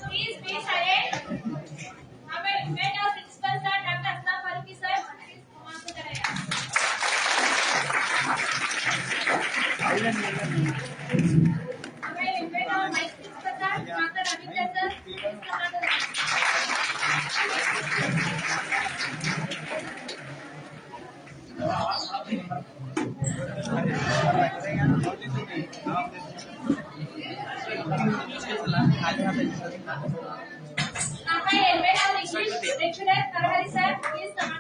Please be silent. हमें invite our principal sir doctor Aslam Farooqui sir please कमाल से करें। हमें invite our vice principal sir doctor Ravindra sir please कमाल से करें। Lecturer Karhari sir, please come on.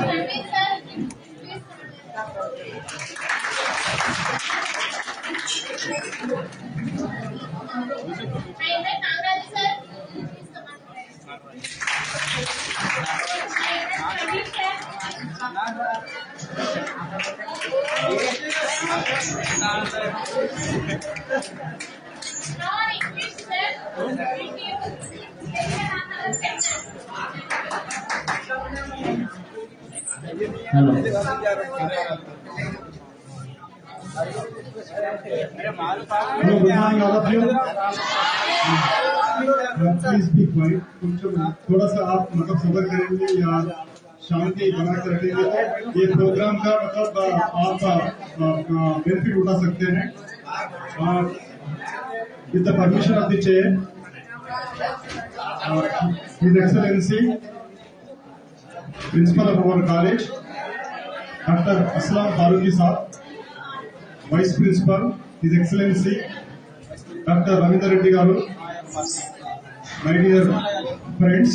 Ranveer sir, please come on. Nagaraj sir, please come on. Pradeep sir. Now English sir, Hello. Hello, good morning all of you. Please be quiet. थोड़ा सा आप मतलब सबर करेंगे या शांति बना कर रखेंगे तो ये प्रोग्राम का मतलब आप बेनिफिट उठा सकते हैं। With the permission of the chair, His Excellency, Principal of our college, Dr. Aslam Farooki Sir, Vice Principal, His Excellency, Dr. Ravindra Reddy Garu, my dear friends,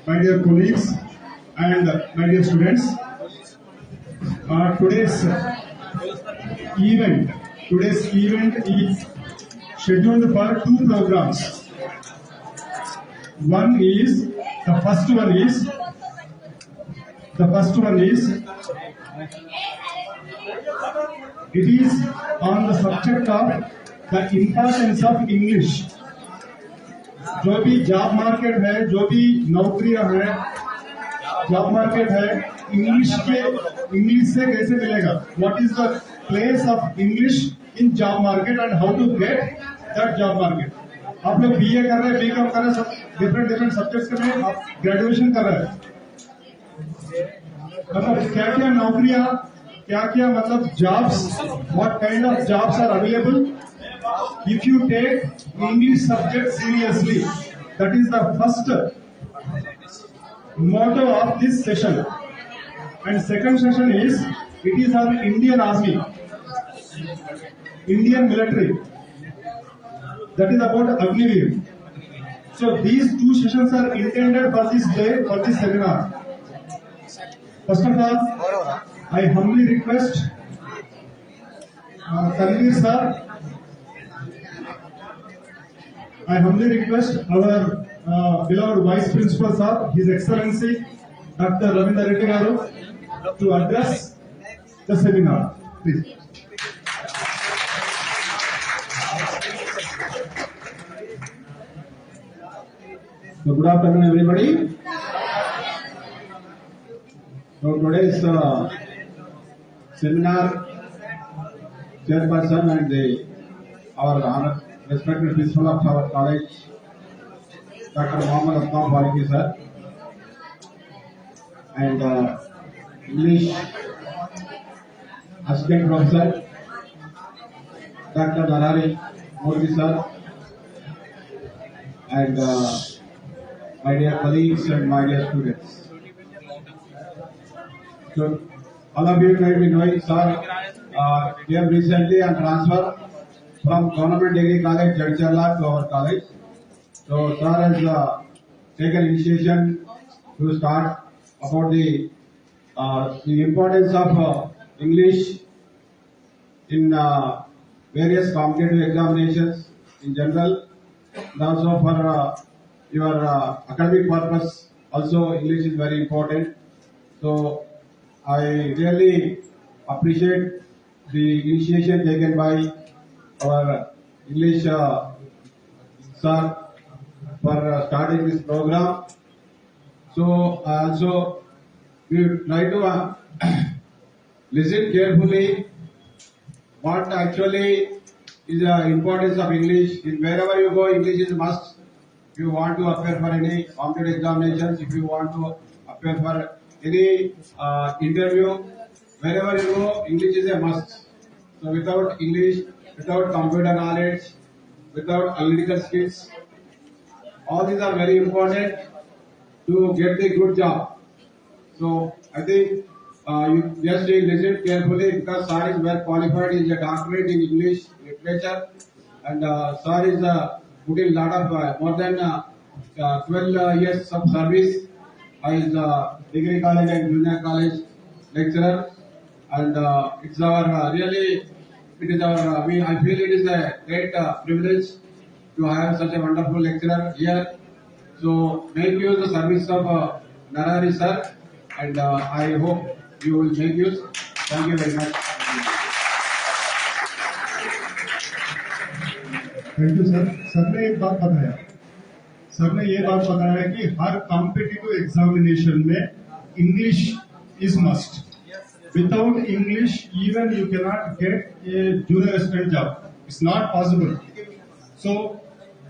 my dear colleagues, and my dear students. Today's event is scheduled for two programs. The first one is it is on the subject of the importance of English. जो भी job market है, जो भी नौकरियां हैं, job market है, English से कैसे मिलेगा? What is the place of English in job market and how to get that job market? आप लोग BA कर रहे हैं, BCom कर रहे हैं, सब डिफरेंट सब्जेक्ट्स कर रहे हैं, आप ग्रेजुएशन कर रहे हैं। मतलब क्या नौकरियां, क्या मतलब jobs, what kind of jobs are available? If you take English subject seriously, that is the first motto of this session. And second session is, it is our Indian Army, Indian military. That is about Agniveer. So these two sessions are intended for this day, for this seminar. First of all, I humbly request Tanveer sir, I humbly request our beloved Vice Principal sir, His Excellency Dr. Ravindra Reddy Garu, to address the seminar. Please. So good afternoon, everybody. So today's seminar chairperson and our respected principal of our college, Dr. Mohammad Aslam Farooki sir, and English assistant professor Dr. Narari Murthy sir, and my dear colleagues and my dear students. So all of you may be knowing, sir, we have recently on transfer from Government Degree College, Jadcherla to our college. So sir has taken initiation to start about the importance of English in various competitive examinations in general, and also for your academic purpose. Also, English is very important. So, I really appreciate the initiation taken by our English sir for starting this program. So, also we try to listen carefully what actually is the importance of English. In wherever you go, English is a must. If you want to appear for any competitive examinations, if you want to appear for any interview, wherever you go, English is a must. So without English, without computer knowledge, without analytical skills, all these are very important to get the good job. So I think you just listen carefully because sir is well qualified. He is a doctorate in English literature, and sir is putting lot of more than 12 years of service. He is degree college and junior college lecturer, and it's our really it is our I feel it is a great privilege to have such a wonderful lecturer here. So make use the service of Narahari sir, and I hope you will make use. Thank you very much. Thank you sir. Sir ने एक बात बताया, sir ने ये बात बताया कि हर कॉम्पिटिटिव एग्जामिनेशन में English is must. Without English even you can not get a junior aspirant job. It's not possible. So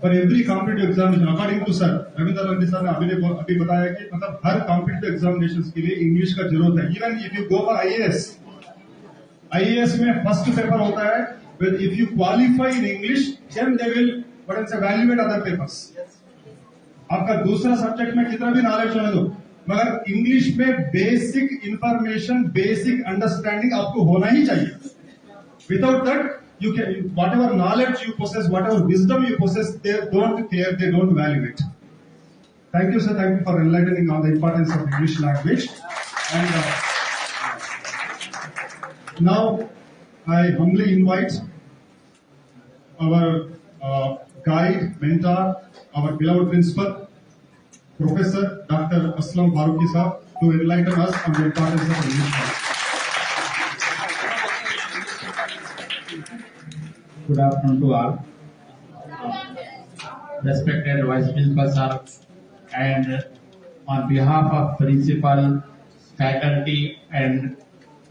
for every competitive examination according to sir Ravindra Reddy sir ने अभी बताया कि मतलब हर कॉम्पिटिटिव एग्जामिनेशन के लिए इंग्लिश का जरूरत है. Even if you go for IAS में फर्स्ट पेपर होता है. But if you qualify in English, then they will evaluate other papers. आपका दूसरा सब्जेक्ट में कितना भी नॉलेज होने दो, मगर इंग्लिश में बेसिक इंफॉर्मेशन, बेसिक अंडरस्टैंडिंग आपको होना ही चाहिए. Without that you can, whatever knowledge you possess, whatever wisdom you possess, they don't care, they don't value it. Thank you, sir. Thank you for enlightening on the importance of English language. And now I humbly invite our guide, mentor, our beloved principal, Professor Dr. Aslam Farooqi Sahab, to enlighten us on the importance of English language. Good afternoon to all. Respected Vice Principal Sir, and on behalf of Principal, faculty and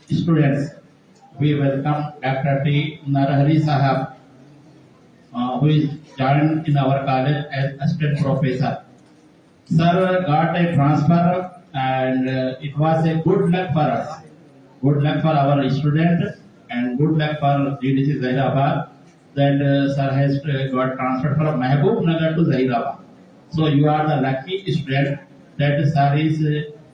students, we welcome Dr. T. Narahari Sahab, who is joined in our college as assistant professor. Sir got a transfer, and it was a good luck for us, good luck for our student, and good luck for GDC Zahirabad that sir has got transferred from Mehboob Nagar to Zahirabad. So you are the lucky student that sir is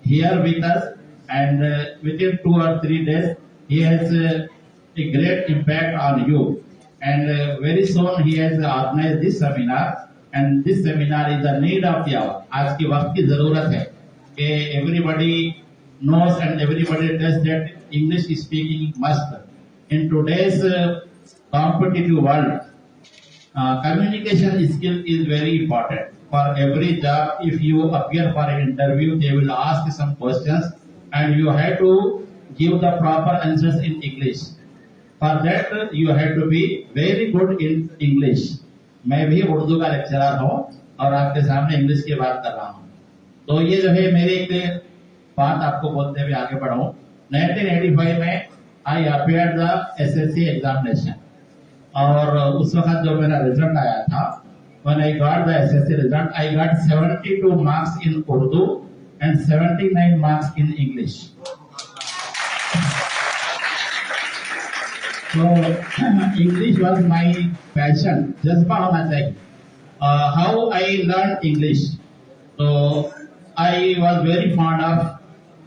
here with us, and within 2 or 3 days he has a great impact on you, and very soon he has organized this seminar, and this seminar is the need of the hour. आज के वक्त की जरूरत है कि everybody knows and everybody does that English speaking must. In today's competitive world, communication skill is very important. For every job, if you appear for an interview, they will ask some questions, and you have to give the proper answers in English. For that, you have to be very good in English. मैं भी उर्दू का lecturer हूँ और आपके सामने English की बात कर रहा हूँ. तो ये जो है मेरी एक बात आपको बोलते हुए आगे बढ़ाऊँ. 1985 में आई अपियर द SSC एग्जामिनेशन, और उस वक्त जो मेरा रिजल्ट आया था, when I got the SSC result, I got 72 marks in Urdu and 79 marks in English. So English was my passion. जज्बा होना चाहिए. How I learned English? So I was very fond of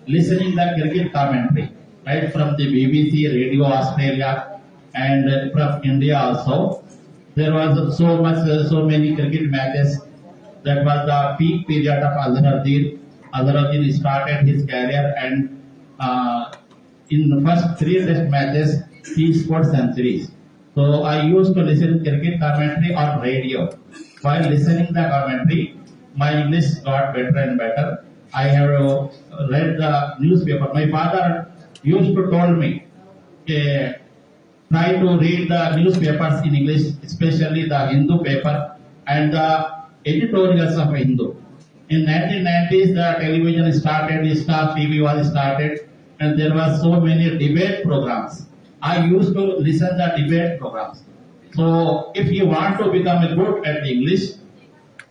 listening the cricket commentary, right from the BBC, Radio Australia, and from India also. There was so many cricket matches. That was the peak period of Azharuddin. Azharuddin started his career, and in the first 3 test matches he scored centuries. So I used to listen cricket commentary on radio. While listening the commentary, my English got better and better. I have read the newspaper. My father used to told me, eh, try to read the newspapers in English, especially the Hindu paper and the editorials of Hindu. In 1990s, the television started, Star TV was started, and there were so many debate programs. I used to listen the debate programs. So, if you want to become a good at English,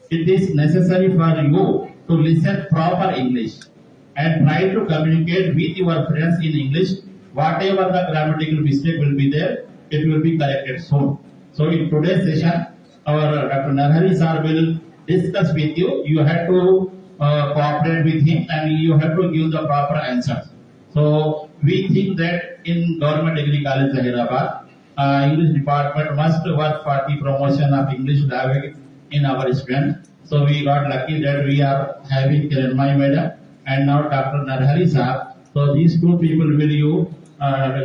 it is necessary for you to listen proper English and try to communicate with your friends in English. Whatever the grammatical mistake will be there, it will be corrected soon. So in today's session, our Dr. Narhari sir will discuss with you. You have to cooperate with him and you have to give the proper answers. So we think that in Government Degree College Hyderabad, English department must work for the promotion of English language in our students. So we got lucky that we are having Kiranmai madam and now Dr. Narhari sir. So these two people will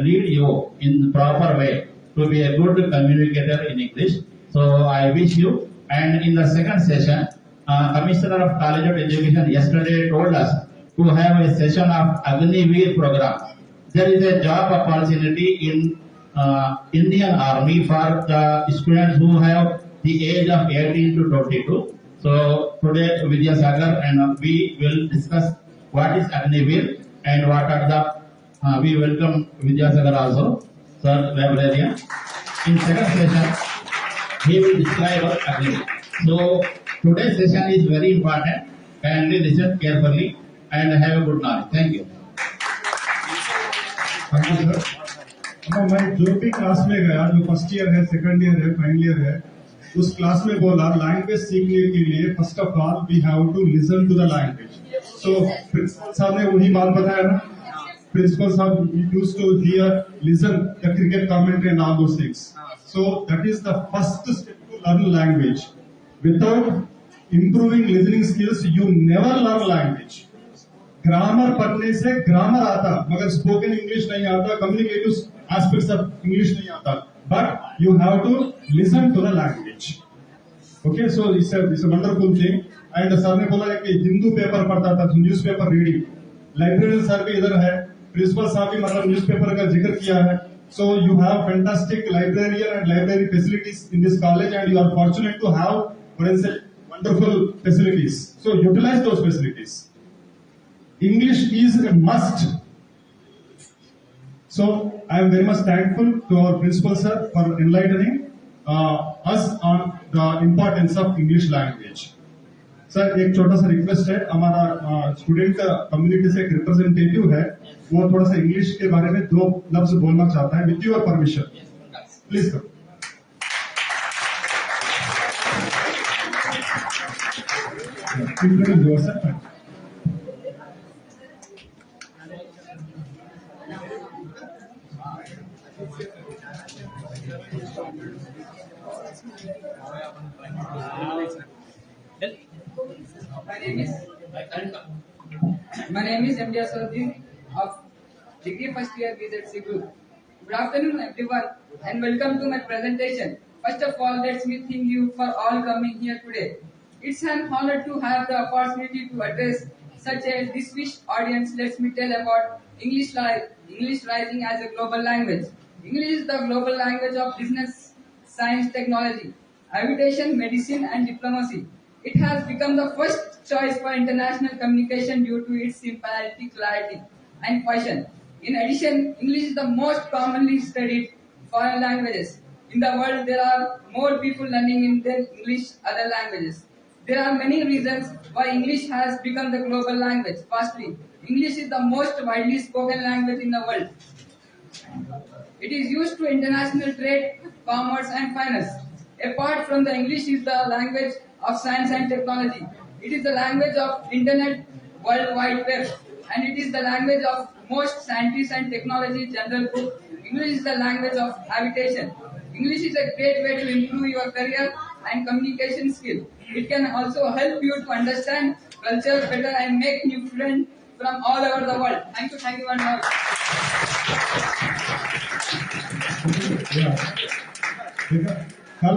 lead you in the proper way to be a good communicator in English. So I wish you. And in the second session, Commissioner of College of Education yesterday told us to have a session of Agniveer program. There is a job opportunity in Indian Army for the students who have the age of 18 to 22. So today Vidya Sagar and we will discuss what is Agniveer and what are the we welcome Vidya Sagar also, sir librarian. In second session, he will describe Agniveer. So today's session is very important. Kindly listen carefully and have a good knowledge. Thank you. Thank you sir. अब मैं जो भी class में गया, जो first year है, second year है, final year है, उस क्लास में बोला लैंग्वेज सीखने के लिए first of all we have to listen to the language. So principal साहब ने वही बात बताया ना, प्रिंसिपल साहब used to hear listen the cricket commentary and all those things. So that is the first step to learn language. Without improving listening skills you never learn language. Grammar पढ़ने से grammar आता, मगर spoken English नहीं आता, communicative aspects of English नहीं आता, but you have to listen to the language. Okay, so it's a wonderful thing. And sir ने बोला कि हिंदू पेपर पढ़ता था, newspaper reading. Librarian sir भी इधर है, प्रिंसिपल साहब भी मतलब न्यूज पेपर का जिक्र किया है। So you have fantastic librarian and library facilities in this college and you are fortunate to have wonderful facilities. So utilise those facilities. English is a must. So I am very much thankful to our principal sir for enlightening us on the importance of English language. Sir एक छोटा सा request है, हमारा student community से एक representative है, वो थोड़ा सा इंग्लिश के बारे में 2 लफ्ज बोलना चाहता है, with your permission please sir. My name is M.D. Asaduddin of Degree First Year BZC Group. Good afternoon everyone and welcome to my presentation. First of all, let me thank you for all coming here today. It's an honor to have the opportunity to address such a distinguished audience. Let me tell about English rising as a global language. English is the global language of business, science, technology, aviation, medicine and diplomacy. It has become the first choice for international communication due to its simplicity, clarity and fashion. In addition, English is the most commonly studied foreign languages. In the world, there are more people learning in than English other languages. There are many reasons why English has become the global language. Firstly, English is the most widely spoken language in the world. It is used to international trade, commerce and finance. Apart from the English is the language of science and technology. It is the language of Internet, World Wide Web, and it is the language of most scientists and technology general book. English is the language of aviation. English is a great way to improve your career and communication skill. It can also help you to understand culture better and make new friends from all over the world. Thank you very much. ठीक है। कल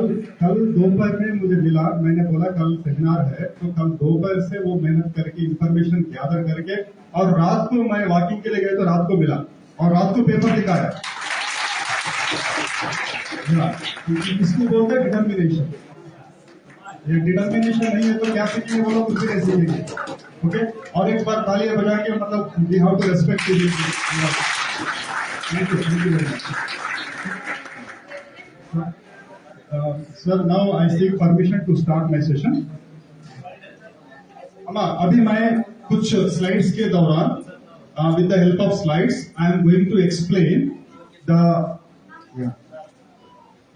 दोपहर में मुझे मिला, मैंने बोला कल सेमिनार है, तो कल दोपहर से वो मेहनत करके इंफॉर्मेशन गैदर करके, और रात को मैं वॉकिंग के लिए गए तो रात को मिला और रात को पेपर दिखाया। इसको बोलते हैं डिटर्मिनेशन। ये डिटर्मिनेशन नहीं है तो क्या सीखेंगे वो लोग, कुछ भी नहीं सीखेंगे। ओके, और एक बार तालियां बजा के मतलब we have to respect sir. Now I seek permission to start my session. अभी मैं कुछ स्लाइड्स के दौरान with the help of slides I am going to explain the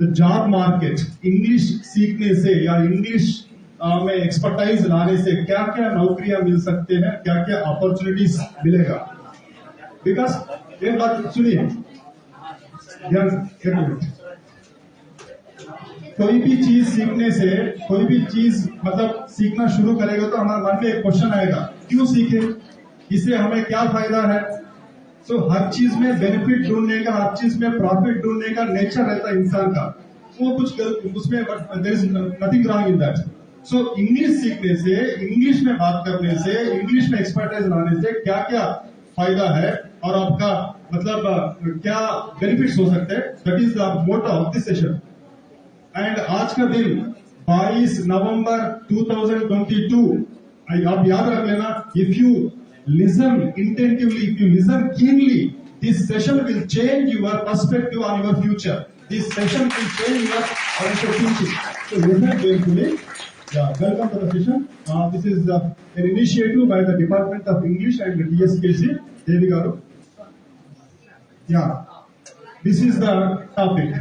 job market. English सीखने से या इंग्लिश में एक्सपर्टाइज लाने से क्या क्या नौकरियां मिल सकते हैं, क्या क्या अपॉर्चुनिटीज मिलेगा। बिकॉज एक बात सुनिए, एक मिनट, कोई भी चीज सीखने से, कोई भी चीज मतलब सीखना शुरू करेगा तो हमारे मन में एक क्वेश्चन आएगा, क्यों सीखे, इससे हमें क्या फायदा है। सो हर चीज में बेनिफिट ढूंढने का, हर चीज में प्रॉफिट ढूंढने का नेचर रहता है इंसान का। वो कुछ उसमें there is nothing wrong in that. So English सीखने से, इंग्लिश में बात करने से, इंग्लिश में एक्सपर्टाइज लाने से क्या क्या फायदा है और आपका मतलब क्या बेनिफिट्स हो सकते हैं, that is the motto of this session. And आज का दिन 22 नवंबर 2022, आप याद रख लेना, if you listen intentively, if you listen keenly, this session will change your perspective on your future. This session will change your thinking. So listen carefully. Yeah, welcome to the session. This is an initiative by the Department of English and DSKC, Devi Garu. Yeah, this is the topic.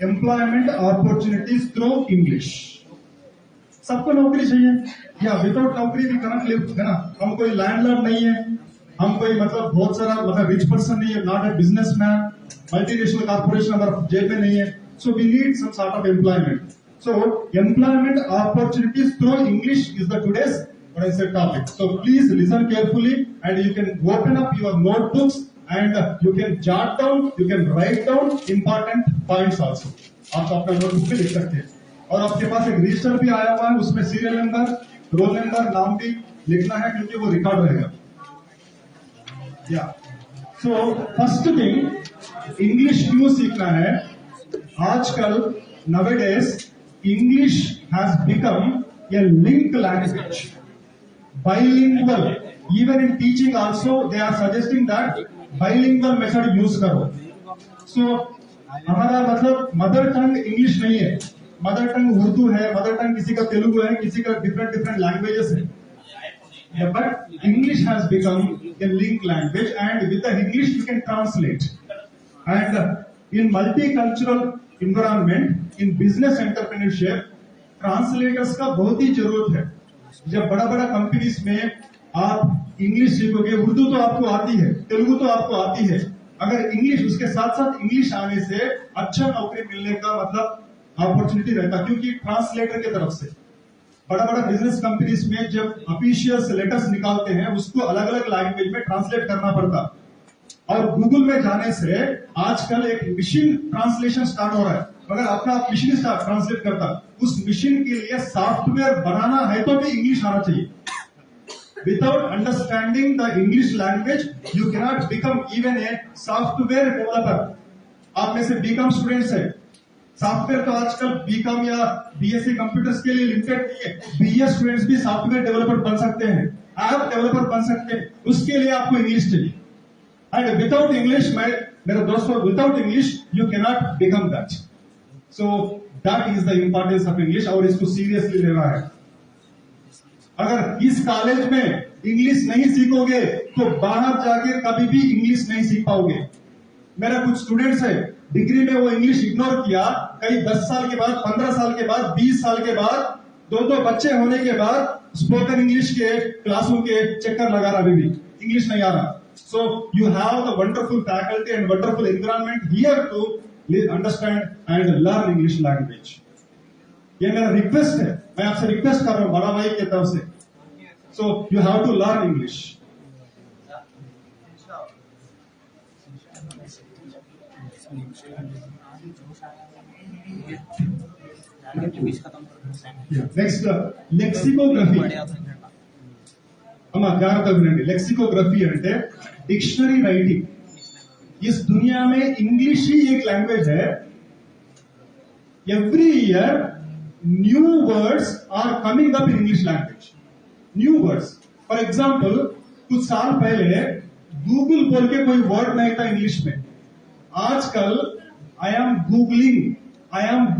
Employment opportunities through English. सबको नौकरी चाहिए, या without नौकरी भी current live है ना। हम कोई लैंडलॉर्ड नहीं है, हम कोई मतलब बहुत सारा मतलब रिच पर्सन नहीं है, not a businessman, multinational corporation हमारा जेब में नहीं है। So we need some sort of employment. So employment opportunities through English is the today's what I said topic. So please listen carefully and you can open up your notebooks and you can jot down, you can write down important points also. आप अपना notebook पे लिख सकते हैं, और आपके पास एक register भी आया हुआ है, उसमें सीरियल नंबर, रोल नंबर, नाम भी लिखना है क्योंकि वो रिकॉर्ड रहेगा। या सो फर्स्ट थिंग, इंग्लिश क्यों सीखना है। आजकल nowadays English has become a link language, bilingual. Even in teaching also they are suggesting that bilingual method use करो। सो हमारा मतलब मदर टंग इंग्लिश नहीं है, मदर टंग उर्दू है, मदर टंग किसी का तेलुगु है, किसी का डिफरेंट लैंग्वेजेस है। But English has become a link language and with the English you can translate. And in multicultural environment, in business entrepreneurship, translators का बहुत ही जरूरत है। जब बड़ा बड़ा कंपनीज में आप इंग्लिश सीखोगे, उर्दू तो आपको आती है, तेलुगु तो आपको आती है, अगर इंग्लिश उसके साथ साथ इंग्लिश आने से अच्छा नौकरी मिलने का मतलब अपॉर्चुनिटी रहता, क्योंकि ट्रांसलेटर की तरफ से बड़ा बड़ा बिजनेस कंपनीज में जब ऑफिशियल लेटर्स निकालते हैं उसको अलग अलग लैंग्वेज में ट्रांसलेट करना पड़ता। और गूगल में जाने से आजकल एक मशीन ट्रांसलेशन स्टार्ट हो रहा है। अगर अपना मशीन ट्रांसलेट करता, उस मशीन के लिए सॉफ्टवेयर बनाना है तो भी इंग्लिश आना चाहिए। Without understanding the English language, you cannot become even a software developer. आप में से बीकॉम स्टूडेंट्स है, सॉफ्टवेयर तो आजकल बीकॉम या बीएससी कंप्यूटर्स के लिए लिमिटेड नहीं है, बीएस स्टूडेंट्स भी सॉफ्टवेयर डेवलपर बन सकते हैं, ऐप डेवलपर बन सकते हैं। उसके लिए आपको इंग्लिश चाहिए। एंड विदाउट इंग्लिश, मेरे दोस्तों, without English you can not become that. So that is the importance of English, और इसको सीरियसली लेना है। अगर इस कॉलेज में इंग्लिश नहीं सीखोगे तो बाहर जाके कभी भी इंग्लिश नहीं सीख पाओगे। मेरा कुछ स्टूडेंट्स है, डिग्री में वो इंग्लिश इग्नोर किया, कई 10 साल के बाद, 15 साल के बाद, 20 साल के बाद, 2 बच्चे होने के बाद स्पोकन इंग्लिश के क्लासों के चक्कर लगा रहा, अभी भी इंग्लिश नहीं आ रहा। So you have the wonderful faculty and wonderful environment here to understand and learn English language. ये मेरा रिक्वेस्ट है, मैं आपसे रिक्वेस्ट कर रहा हूं बड़ा भाई की तरफ से। So you have to learn English. Next lexicography. అమ్మా జాగ్రత్తగా వినండి. లెక్సిकोग्राफी అంటే डिक्शनरी राइटिंग. इस दुनिया में इंग्लिश ही एक लैंग्वेज है. Every year new words are coming up in English language. New words. For example कुछ साल पहले गूगल बोल के कोई वर्ड नहीं था इंग्लिश में. आजकल I am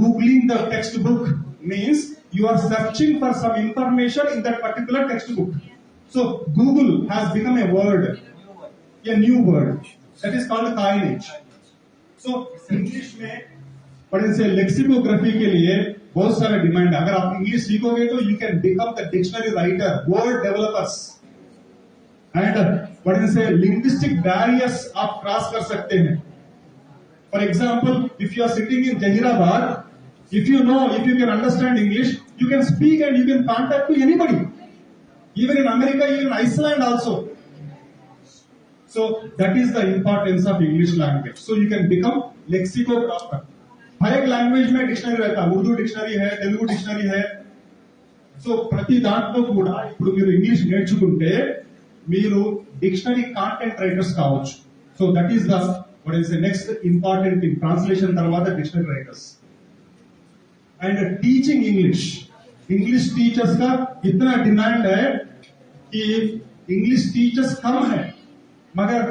googling the text book means you are searching for some information in that particular textbook. So Google has become a word, a new word that is called coinage. So English में पढ़ने से lexicography के लिए बहुत सारे demand है. अगर आप इंग्लिश सीखोगे तो you can become the dictionary writer, word developers, and पढ़ने से linguistic barriers आप क्रॉस कर सकते हैं. For example, if you are sitting in Jahirabad, if you can understand English, you can speak and you can contact to anybody, even in America, even in Iceland also. So that is the importance of English language. So you can become lexicographer. हर एक language में dictionary रहता है. Urdu dictionary है, Telugu dictionary है. So ప్రతి దాంట్లో కూడా ఇప్పుడు మీరు ఇంగ్లీష్ నేర్చుకుంటే మీరు డిక్షనరీ కాంటెంట్ రైటర్స్ కావచ్చు. So that is the what is the next important thing. Translation తర్వాత dictionary writers. And teaching English teachers का इतना डिमांड है कि इंग्लिश टीचर्स कम है, मगर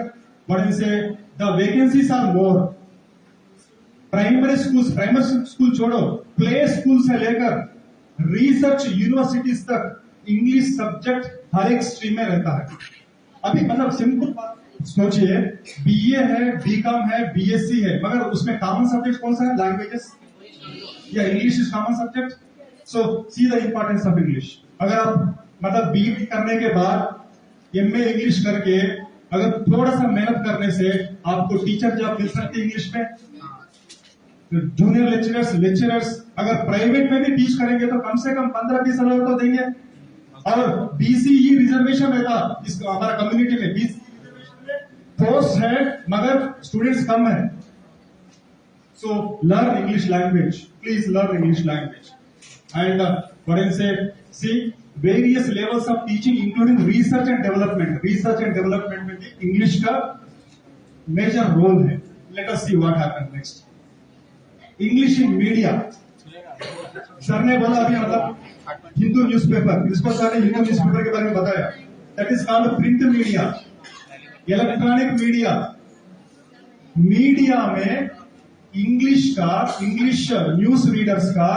बड़े से the vacancies are more. Primary school छोड़ो, प्ले स्कूल से लेकर रिसर्च यूनिवर्सिटीज तक इंग्लिश सब्जेक्ट हर एक स्ट्रीम में रहता है. अभी मतलब सिंपल बात सोचिए, बीए है, बीकॉम है, बीएससी है, मगर उसमें कॉमन सब्जेक्ट कौन सा है? लैंग्वेजेस. या English is common subject. So see the importance of English. अगर आप मतलब बीए करने के बाद एमए इंग्लिश करके अगर थोड़ा सा मेहनत करने से आपको टीचर जॉब मिल सकती है इंग्लिश में. जूनियर लेक्चरर्स अगर प्राइवेट में भी टीच करेंगे तो कम से कम 15-20 हजार तो देंगे. और बीसीई रिजर्वेशन रहता इसको हमारा कम्युनिटी में. बीसीई पोस्ट है मगर स्टूडेंट्स कम है. So learn English language. Please learn English language. And what I say, see various levels of teaching, including research and development. Research and development में भी English का major role है. Let us see what happens next. English in media. Sir ने बोला अभी मतलब Hindu newspaper, इसको sir ने हिंदू न्यूज़पेपर के बारे में बताया. That is called print media, electronic media. Media में इंग्लिश न्यूज रीडर्स का,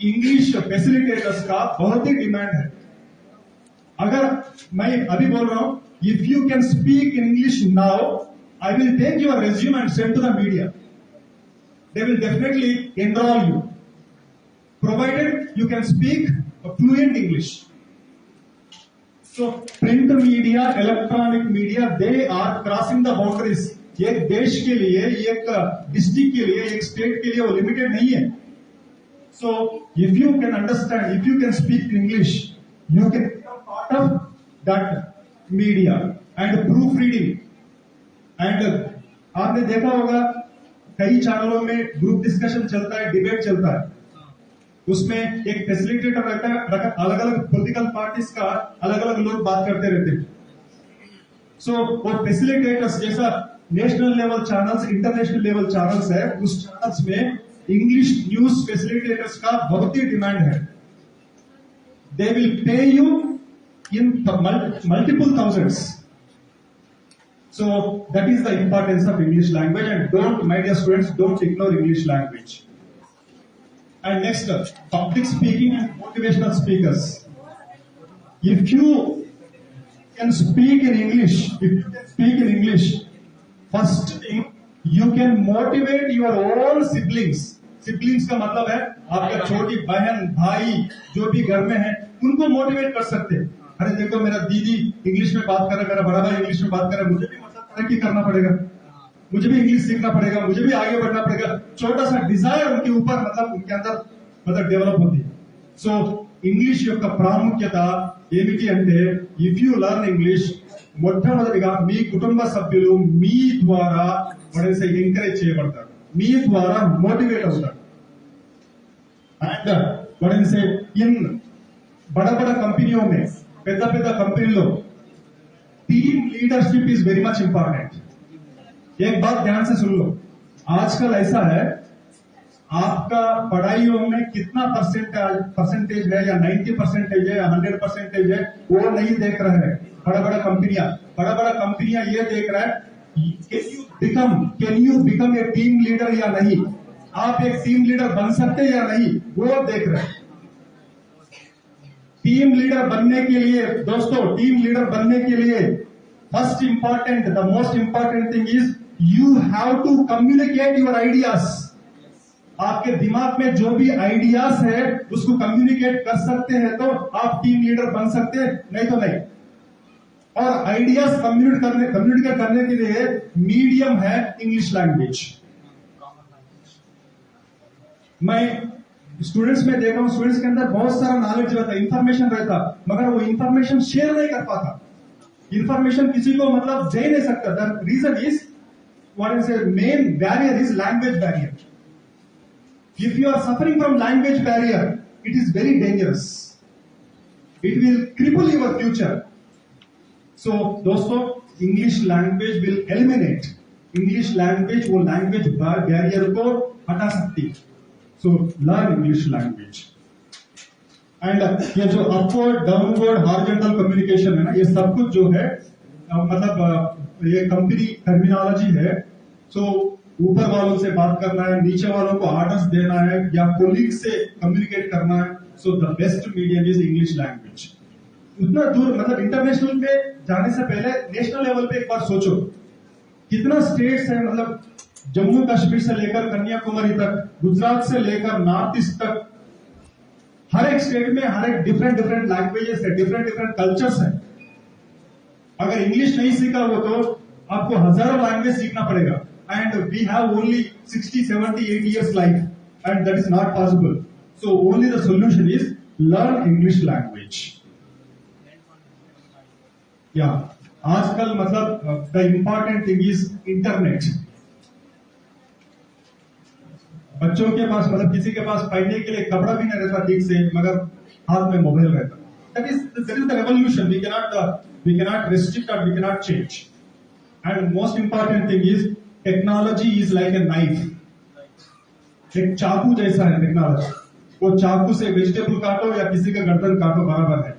इंग्लिश फैसिलिटेटर्स का बहुत ही डिमांड है. अगर मैं अभी बोल रहा हूं, if you can speak in English now, I will take your resume and send to the media. They will definitely enrol you, provided you can speak fluent English. So print media, electronic media, they are crossing the boundaries. एक देश के लिए, एक district के लिए, एक state के लिए वो लिमिटेड नहीं है. सो if you can understand, if you can speak in English, you can become part of that media and proof reading. And आपने देखा होगा कई चैनलों में ग्रुप डिस्कशन चलता है, डिबेट चलता है. उसमें एक फैसिलिटेटर रहता है, अलग अलग पॉलिटिकल पार्टीज का अलग अलग लोग बात करते रहते हैं. सो वो फैसिलिटेटर्स जैसा national level channels, international level channels है, उस चैनल्स में इंग्लिश न्यूज फैसिलिटेटर्स का बहुत ही डिमांड है. They will pay you in multiple thousands. So that is the importance of English language. And don't, my dear students, don't ignore English language. And next, public speaking and motivational speakers. If you can speak in English, first thing, you can motivate your own siblings. Siblings का मतलब है आपका छोटी बहन, भाई जो भी घर में है, उनको मोटिवेट कर सकते हैं. अरे देखो मेरा दीदी इंग्लिश में बात कर रहा है, मेरा बड़ा भाई इंग्लिश में बात कर रहा है, मुझे भी मतलब तरक्की करना पड़ेगा, मुझे भी इंग्लिश सीखना पड़ेगा, मुझे भी आगे बढ़ना पड़ेगा. छोटा सा डिजायर उनके ऊपर मतलब उनके अंदर मतलब डेवलप होती है. సో ఇంగ్లీష్ యొక్క ప్రాముఖ్యత ఏమిటి అంటే, ఇఫ్ యూ లర్న్ ఇంగ్లీష్, మొట్టమొదటిగా మీ కుటుంబ సభ్యులు మీ ద్వారా ఎంకరేజ్ చేయబడతారు, మీ ద్వారా మోటివేట్ అవుతారు. అండ్ what say in बड़ा बड़ा कंपनियों में पेद्दा पेद्दा कंपनीलो team leadership is very much important. एक बात ध्यान से सुन लो, आजकल ऐसा है आपका पढ़ाइयों में कितना परसेंटेज है या 90% है या 100% है वो नहीं देख रहे हैं बड़ा बड़ा कंपनियां ये देख रहा है can you become a team leader या नहीं, आप एक टीम लीडर बन सकते या नहीं वो देख रहे हैं. टीम लीडर बनने के लिए दोस्तों, टीम लीडर बनने के लिए first important the most important thing is you have to communicate your ideas. आपके दिमाग में जो भी आइडियाज है उसको कम्युनिकेट कर सकते हैं तो आप टीम लीडर बन सकते हैं, नहीं तो नहीं. और आइडियाज कम्युनिकेट करने के लिए मीडियम है इंग्लिश लैंग्वेज. मैं स्टूडेंट्स में देखा हूं, स्टूडेंट्स के अंदर बहुत सारा नॉलेज रहता, इंफॉर्मेशन रहता, मगर वो इंफॉर्मेशन शेयर नहीं कर पाता. इंफॉर्मेशन किसी को मतलब दे नहीं सकता. The reason is what is the main barrier is language barrier. If you are suffering from language barrier, it is very dangerous. It will cripple your future. So, दोस्तों, English language will eliminate. English language वो language barrier को हटा सकती. So, learn English language. And ये जो upward, downward, horizontal communication है ना, ये सब कुछ जो है मतलब ये कंपनी टर्मिनोलॉजी है. So ऊपर वालों से बात करना है, नीचे वालों को ऑर्डर्स देना है या कोलीग से कम्युनिकेट करना है. So the best medium is English language. उतना दूर मतलब इंटरनेशनल पे जाने से पहले नेशनल लेवल पे एक बार सोचो कितना स्टेट्स है, मतलब जम्मू कश्मीर से लेकर कन्याकुमारी तक, गुजरात से लेकर नॉर्थ ईस्ट तक, हर एक स्टेट में हर एक डिफरेंट लैंग्वेजेस है, डिफरेंट कल्चर्स है. अगर इंग्लिश नहीं सीखा हो तो आपको हजारों लैंग्वेज सीखना पड़ेगा. And we have only 60, 70, 80 years life, and that is not possible. So only the solution is learn English language. Yeah, आजकल मतलब the important thing is internet. बच्चों के पास मतलब किसी के पास पहनने के लिए कपड़ा भी नहीं रहता ठीक से, मगर हाथ में मोबाइल रहता. That is the revolution. We cannot restrict or we cannot change. And most important thing is technology is like a knife. एक चाकू जैसा है टेक्नोलॉजी. वो चाकू से वेजिटेबल काटो या किसी का गर्दन काटो बराबर है,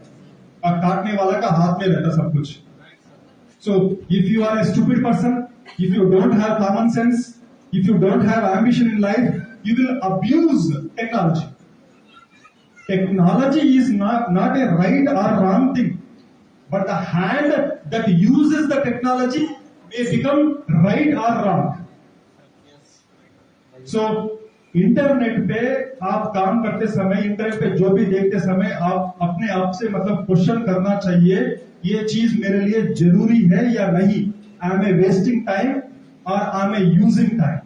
और काटने वाला का हाथ में रहता सब कुछ. So if you are a stupid person, if you don't have common sense, if you don't have ambition in life, you will abuse technology. Technology is not a right और wrong thing, but the hand that uses the technology may become right or wrong. So internet पे आप काम करते समय, internet पे जो भी देखते समय आप अपने आप से मतलब क्वेश्चन करना चाहिए, ये चीज मेरे लिए जरूरी है या नहीं. I am a wasting time और I am a using time.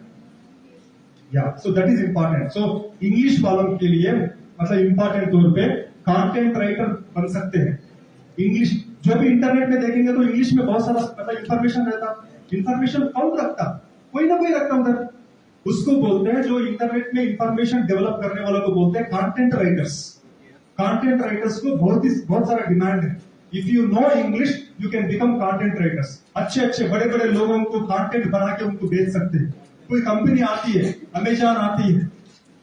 या so that is important. So English वालों के लिए मतलब इंपॉर्टेंट तौर पे कंटेंट राइटर बन सकते हैं. इंग्लिश जो भी इंटरनेट में देखेंगे तो इंग्लिश में बहुत सारा मतलब इंफॉर्मेशन रहता. इंफॉर्मेशन कौन रखता? कोई ना कोई रखता उधर. उसको बोलते हैं, जो इंटरनेट में इंफॉर्मेशन डेवलप करने वालों को बोलते हैं कंटेंट राइटर्स. कंटेंट राइटर्स को बहुत सारा डिमांड है. If you know English you can become content writers. अच्छे बड़े लोगों को कंटेंट बना के उनको बेच सकते हैं. कोई कंपनी आती है, अमेजॉन आती है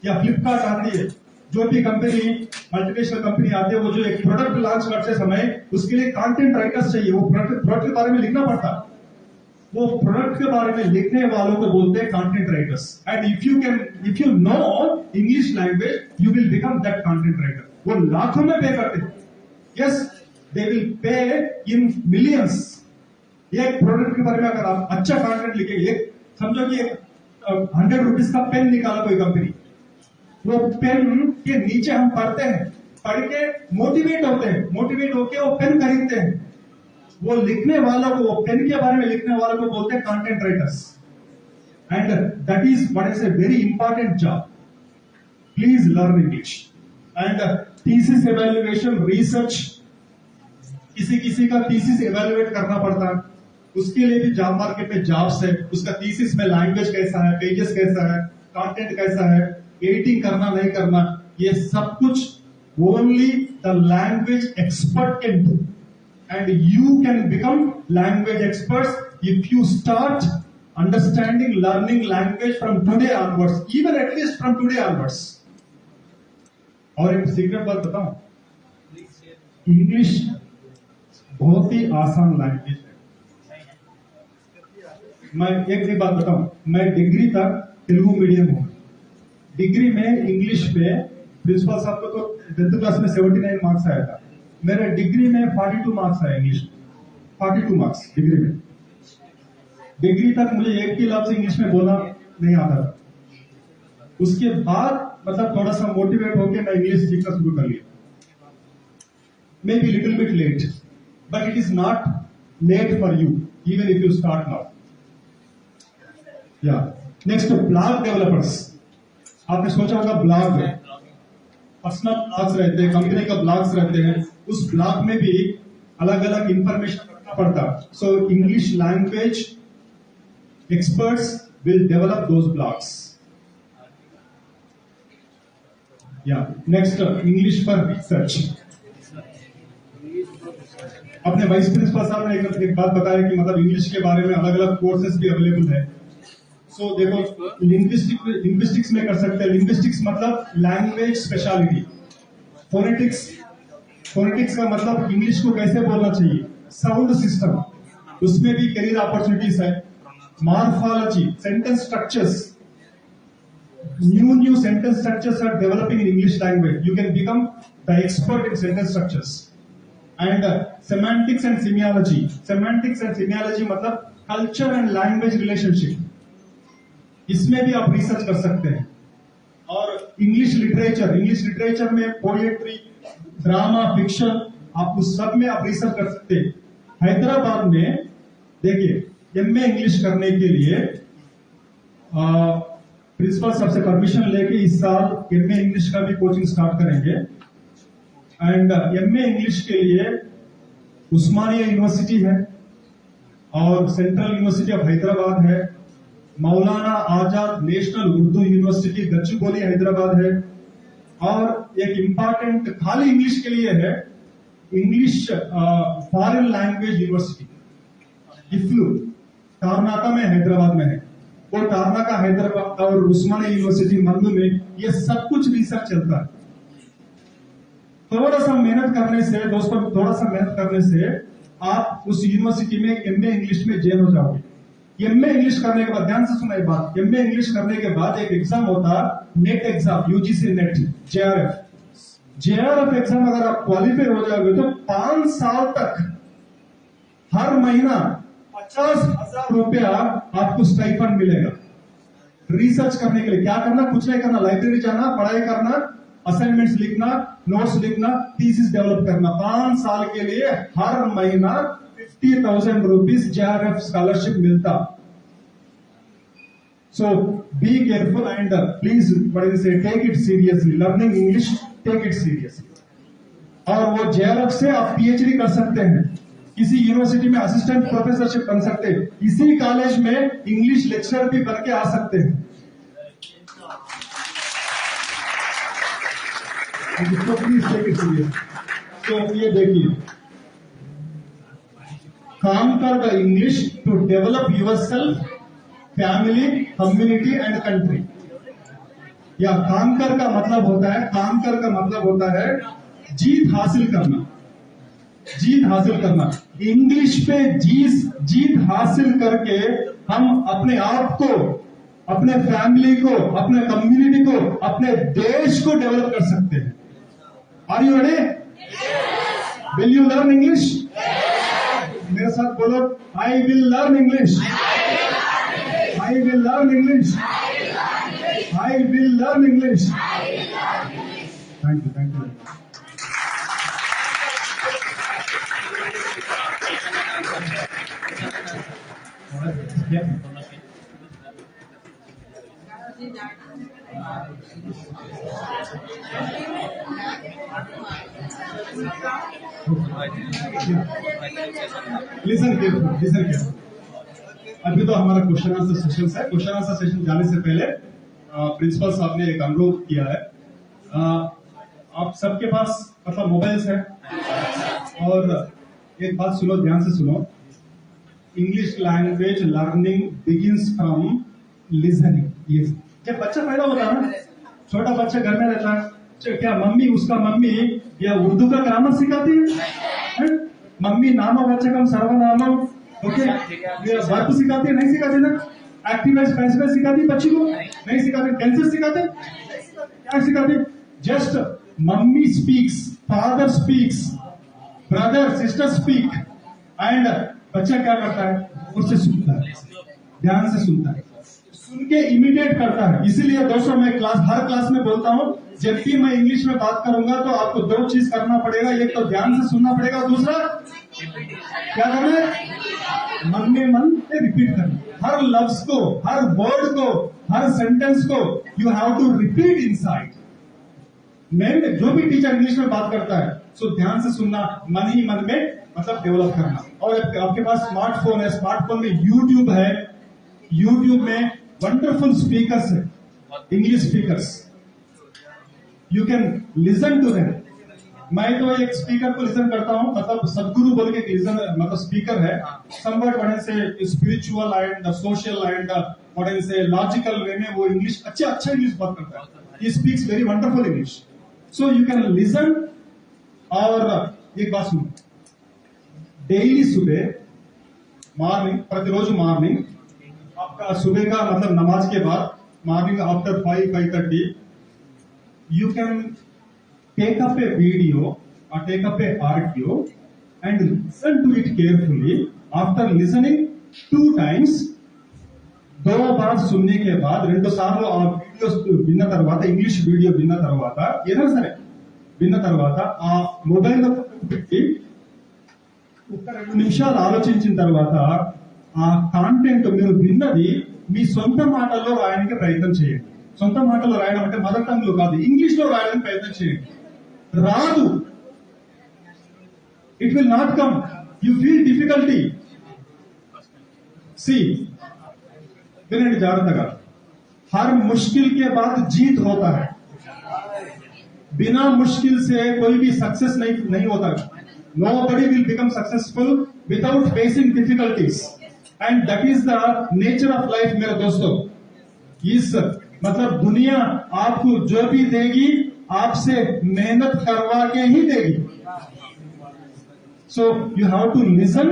या फ्लिपकार्ट आती है, जो भी कंपनी मल्टीनेशनल कंपनी आती है, वो जो एक प्रोडक्ट लॉन्च करते समय उसके लिए कंटेंट राइटर्स चाहिए. वो प्रोडक्ट के बारे में लिखना पड़ता. वो प्रोडक्ट के बारे में लिखने वालों को बोलते हैं content writers. And if you know English language you will become that content writer. वो लाखों में पे करते हैं. यस, दे विल पे इन मिलियंस. एक प्रोडक्ट के बारे में अगर आप अच्छा कंटेंट लिखेंगे, समझो कि 100 रुपीज का पेन निकाला कोई कंपनी, वो पेन के नीचे हम पढ़ते हैं, पढ़ के मोटिवेट होते हैं, मोटिवेट होके वो पेन खरीदते हैं. वो लिखने वालों को, वो पेन के बारे में लिखने वालों को बोलते हैं content writers. And that is what is a very important job. Please learn English. And thesis evaluation, research, किसी का थीसिस एवेल्युएट करना पड़ता है. उसके लिए भी जॉब मार्केट में जॉब्स है. उसका थीसिस में लैंग्वेज कैसा है, पेजेस कैसा है, कंटेंट कैसा है, एडिटिंग करना नहीं करना, ये सब कुछ only the language expert can do, and you can become language experts if you start understanding learning language from today onwards, even at least from today onwards. और एक सीक्रेट बात बताऊं, इंग्लिश बहुत ही आसान लैंग्वेज है। मैं एक बात बताऊं, मैं डिग्री तक तेलुगु मीडियम हूं। डिग्री में इंग्लिश में प्रिंसिपल साहब को तो 10th क्लास में 79 मार्क्स आया था, मेरे डिग्री में 42 मार्क्स आए इंग्लिश में, 42 मार्क्स डिग्री में। डिग्री तक मुझे एक भी लफ्ज इंग्लिश में बोलना नहीं आता था। उसके बाद मतलब थोड़ा सा मोटिवेट होकर मैं इंग्लिश सीखना शुरू कर लिया। Maybe little bit late, but it is not late for you even if you start now. या नेक्स्ट, ब्लॉग डेवलपर्स। आपने सोचा होगा ब्लॉग, पर्सनल ब्लॉग्स रहते हैं, कंपनी का ब्लॉग्स रहते हैं, उस ब्लॉग में भी अलग अलग इंफॉर्मेशन रखना पड़ता। So English language experts will develop those blogs. Yeah. Next, English for research. अपने वाइस प्रिंसिपल साहब ने एक बात बताया कि मतलब इंग्लिश के बारे में अलग अलग कोर्सेज भी अवेलेबल है। सो देखो, लिंग्विस्टिक्स में कर सकते हैं। लिंग्विस्टिक्स मतलब लैंग्वेज स्पेशलिटी। फोनेटिक्स का मतलब इंग्लिश को कैसे बोलना चाहिए। साउंड सिस्टम, उसमें भी करियर अपॉर्चुनिटीज है। Morphology, sentence structures, new sentence structures are developing in English language. You can become the expert in sentence structures. And semantics and semiology. Semantics and semiology मतलब culture and language relationship. इसमें भी आप research कर सकते हैं। और English literature में poetry, drama, fiction, आप उस सब में आप रिसर्च कर सकते हैं। हैदराबाद में देखिए, एमए इंग्लिश करने के लिए प्रिंसिपल साहब से परमिशन लेके इस साल एमए इंग्लिश का भी कोचिंग स्टार्ट करेंगे। एंड एमए इंग्लिश के लिए उस्मानिया यूनिवर्सिटी है और सेंट्रल यूनिवर्सिटी ऑफ हैदराबाद है, मौलाना आजाद नेशनल उर्दू यूनिवर्सिटी गच्चीबौली हैदराबाद है, और एक इंपॉर्टेंट खाली इंग्लिश के लिए है इंग्लिश फॉरेन लैंग्वेज यूनिवर्सिटी इफ्लू, टारनाका में हैदराबाद में है। वो टारनाका हैदराबाद और उस्मानिया यूनिवर्सिटी मन्नू में ये सब कुछ रिसर्च चलता है। थोड़ा सा मेहनत करने से दोस्तों, थोड़ा सा मेहनत करने से आप उस यूनिवर्सिटी में एमए इंग्लिश में जेल हो जाओगे। एमए इंग्लिश करने के बाद, ध्यान से सुना एक बात, एमए इंग्लिश करने के बाद एक एग्जाम होता, net exam, UGC net, JRF exam. अगर आप क्वालिफाई हो जाओगे तो 5 साल तक हर महीना 50,000 रुपया आपको स्टाइपेंड मिलेगा। रिसर्च करने के लिए क्या करना, कुछ नहीं करना, लाइब्रेरी जाना, पढ़ाई करना, असाइनमेंट्स लिखना, नोट्स लिखना, थीसिस डेवलप करना। 5 साल के लिए हर महीना 50,000 रुपीज जेआरएफ स्कॉलरशिप मिलता। So be careful and please take it seriously. Learning English, take it seriously. और वो जेआरएफ से आप पीएचडी कर सकते हैं, किसी यूनिवर्सिटी में असिस्टेंट प्रोफेसरशिप बन सकते हैं, इसी कॉलेज में इंग्लिश लेक्चरर भी बन के आ सकते हैं। तो ये देखिए, काम कर the English to develop yourself, family, community and country. या कामकर का मतलब होता है, कामकर का मतलब होता है जीत हासिल करना, जीत हासिल करना। इंग्लिश पे जीत हासिल करके हम अपने आप को, अपने फैमिली को, अपने कम्युनिटी को, अपने देश को डेवलप कर सकते हैं। Are you ready? Will you learn English? मेरे साथ बोलो, I will learn English, I will learn English, I will learn English. Thank you, thank you. Listen careful. अभी तो हमारा क्वेश्चन आंसर सेशन है। क्वेश्चन आंसर सेशन जाने से पहले प्रिंसिपल साहब ने एक अनुरोध किया है। आप सबके पास मतलब मोबाइल्स है, और एक बात सुनो, ध्यान से सुनो, English language learning begins from listening. ये जब बच्चा पैदा होता है ना, छोटा बच्चा घर में रहता है, क्या मम्मी उसका मम्मी या उर्दू का ग्रामर सिखाती है? मम्मी नामो बच्चकम सर्वनामम, ओके, वर्ब सिखाती है? नहीं सिखाती ना। एक्टिव वाइज पैसिव वाइज सिखाती है बच्ची को? नहीं सिखाती। टेंसेस सिखाते? क्या सिखाते? Just mummy speaks, father speaks, brother sister speak, and बच्चा क्या करता है? उससे सुनता है, ध्यान से सुनता है, सुन के इमिटेट करता है। इसीलिए दोस्तों मैं हर क्लास में बोलता हूँ, जब भी मैं इंग्लिश में बात करूंगा तो आपको दो चीज करना पड़ेगा, एक तो ध्यान से सुनना पड़ेगा, दूसरा क्या करना है? मन में मन से रिपीट करना। हर लफ्ज को, हर वर्ड को, हर सेंटेंस को you have to repeat inside. मैं जो भी टीचर इंग्लिश में बात करता है, सो ध्यान से सुनना, मन ही मन में मतलब डेवलप करना। और आपके पास स्मार्टफोन है, स्मार्टफोन में यूट्यूब है, यूट्यूब में वंडरफुल स्पीकर्स है, English speakers, you can listen to them. मैं तो एक स्पीकर को लिसन करता हूं, मतलब सदगुरु बोल के लिसन मतलब स्पीकर है, समवट व्हाट से spiritual and social and what से लॉजिकल वे में वो इंग्लिश अच्छा इंग्लिश बात करता है। He speaks very wonderful English, so you can listen. और एक बात सुनो, डेली सुबह मॉर्निंग, प्रतिरोज मॉर्निंग आपका सुबह का मतलब नमाज के बाद, morning after 5:30 you can take up a video or take up a audio and listen to it carefully. After listening 2 times, 2 bar సున్నే के बाद 2 సార్లు ఆ వీడియోస్ విన్న తర్వాత, ఇంగ్లీష్ వీడియో విన్న తర్వాత, ఏదైనా సరే విన్న తర్వాత ఆ మొబైల్ లో పెట్టి ఒక 2 నిమిషాలు ఆలోచించిన తర్వాత ఆ కాంటెంట్ మీరు విన్నది మీ సొంత మాటల్లో రాయడానికి ప్రయత్నం చేయండి. సొంత మాటలో రాయడం అంటే మదర్ టంగ్ లో కాదు, ఇంగ్లీష్ లో రాయడానికి ప్రయత్నం చేయండి. రాదు, it will not come, you feel difficulty. See Vinay जागृतगा, हर मुश्किल के बाद जीत होता है. बिना मुश्किल से कोई भी सक्सेस नहीं होता. Nobody will become successful without facing difficulties, and that is the nature of life. मेरे दोस्तों, इस मतलब दुनिया आपको जो भी देगी आपसे मेहनत करवा के ही देगी. So you have to listen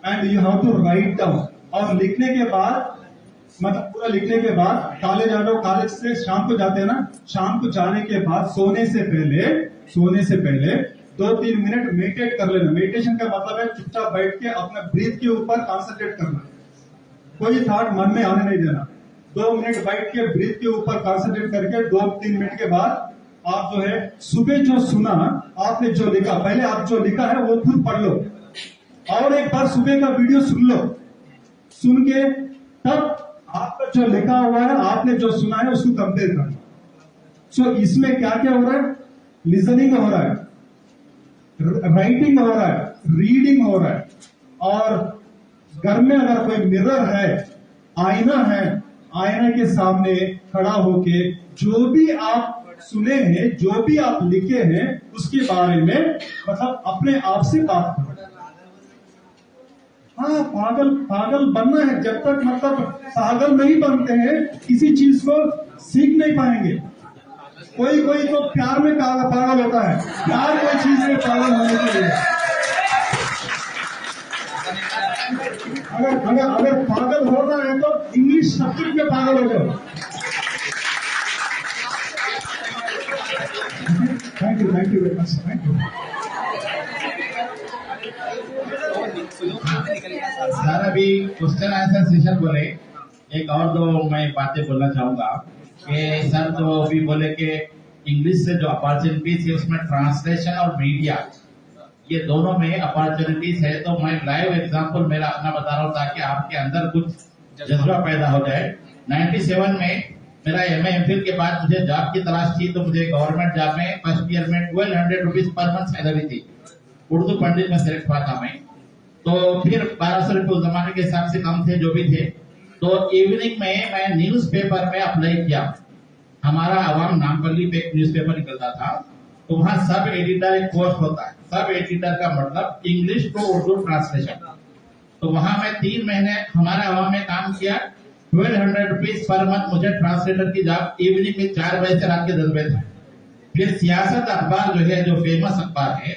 and you have to write down. और लिखने के बाद मतलब पूरा लिखने के बाद कॉलेज आ जाओ, कॉलेज से शाम को जाते हैं ना, शाम को जाने के बाद सोने से पहले 2-3 मिनट मेडिटेट कर लेना. मेडिटेशन का मतलब है चुपचाप बैठ के अपने ब्रीथ के ऊपर कॉन्सेंट्रेट करना, कोई थॉट मन में आने नहीं देना. 2 मिनट बैठ के ब्रीथ के ऊपर कॉन्सेंट्रेट करके 2-3 मिनट के बाद आप जो है सुबह जो सुना, आपने जो लिखा, पहले आप जो लिखा है वो खुद पढ़ लो और एक बार सुबह का वीडियो सुन लो. सुन के तब आपका जो लिखा हुआ है, आपने जो सुना है उसको कंपेयर करना. सो इसमें क्या क्या हो रहा है? लिसनिंग हो रहा है, राइटिंग हो रहा है, रीडिंग हो रहा है. और घर में अगर कोई मिरर है, आईना है, आईना के सामने खड़ा होके जो भी आप सुने हैं, जो भी आप लिखे हैं उसके बारे में मतलब अपने आप से बात करो. हाँ, पागल बनना है. जब तक मतलब पागल नहीं बनते हैं किसी चीज को सीख नहीं पाएंगे. कोई तो प्यार में पागल होता है, प्यार कोई चीज में पागल होने के लिए. अगर पागल होना है तो इंग्लिश सब्जेक्ट में पागल हो जाओ. Thank you very much. Thank you sir. अभी क्वेश्चन आंसर सेशन बोले, एक और दो मैं बातें बोलना चाहूंगा कि सर तो अभी बोले कि इंग्लिश से जो अपॉर्चुनिटीज है उसमें ट्रांसलेशन और मीडिया, ये दोनों में अपॉर्चुनिटीज है. तो मैं लाइव एग्जांपल मेरा अपना बता रहा हूँ ताकि आपके अंदर कुछ जज्बा पैदा हो जाए. 97 में मेरा MA MPhil के बाद मुझे जॉब की तलाश थी, तो मुझे गवर्नमेंट जॉब में फर्स्ट ईयर में 1200 रुपीज पर मंथ सैलरी थी. उर्दू पंडित में सिलेक्ट हुआ था मैं. तो फिर 1200 रुपये उस जमाने के हिसाब से कम थे, जो भी थे. तो इवनिंग में मैं न्यूज़पेपर में अप्लाई किया. हमारा आवाम नामपल्ली पे एक न्यूज़पेपर निकलता था, तो वहाँ सब एडिटर एक कोर्स होता है। सब एडिटर का मतलब इंग्लिश टू उर्दू ट्रांसलेशन। तो वहाँ मैं 3 महीने हमारा वहाँ में काम किया। 1200 रुपीज पर मंथ मुझे ट्रांसलेटर की जॉब इवनिंग में 4 बजे से रात के 10 बजे तक। फिर सियासत अखबार जो है, जो फेमस अखबार है,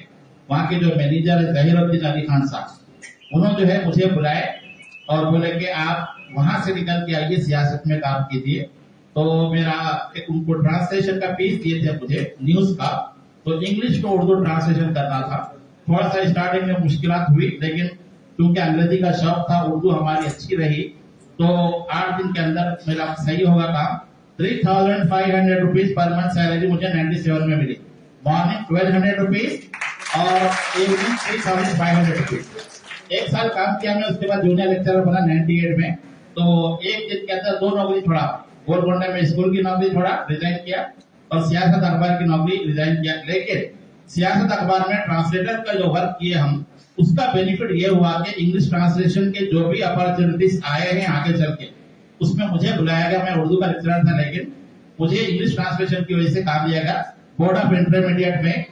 वहाँ के जो मैनेजर है जहीरुद्दीन अली खान साहब, उन्होंने जो है मुझे बुलाए और बोले कि आप वहां से निकल के आइए, सियासत में काम कीजिए। तो मेरा एक उनको ट्रांसलेशन का पीस दिए थे मुझे न्यूज का, तो इंग्लिश टू उर्दू ट्रांसलेशन करना था। थोड़ा सा स्टार्टिंग में मुश्किलात हुई, लेकिन क्योंकि अंग्रेजी का शौक था, उर्दू हमारी अच्छी रही, तो 8 दिन के अंदर मेरा सही होगा काम। 3500 रुपीज पर मंथ सैलरी मुझे 97 में मिली। मॉर्निंग 1200 रुपीज और इवनिंग 3500 रुपीज। 1 साल काम किया मैं, उसके बाद जूनियर लेक्चरर बना 98 में। तो 1 दिन के अंदर 2 नौकरी छोड़ा। गोलकोंडा में स्कूल की नौकरी छोड़ा, रिजाइन किया, और सियासत अखबार की नौकरी रिजाइन किया। लेकिन सियासत अखबार में ट्रांसलेटर का जो वर्क किए हम, उसका बेनिफिट ये हुआ कि इंग्लिश ट्रांसलेशन के जो भी अपॉर्चुनिटीज आए हैं आगे चल के, उसमें मुझे बुलाया गया। मैं उर्दू का लेक्चरर था, लेकिन मुझे इंग्लिश ट्रांसलेशन की वजह से काम दिया गया। बोर्ड ऑफ इंटरमीडिएट में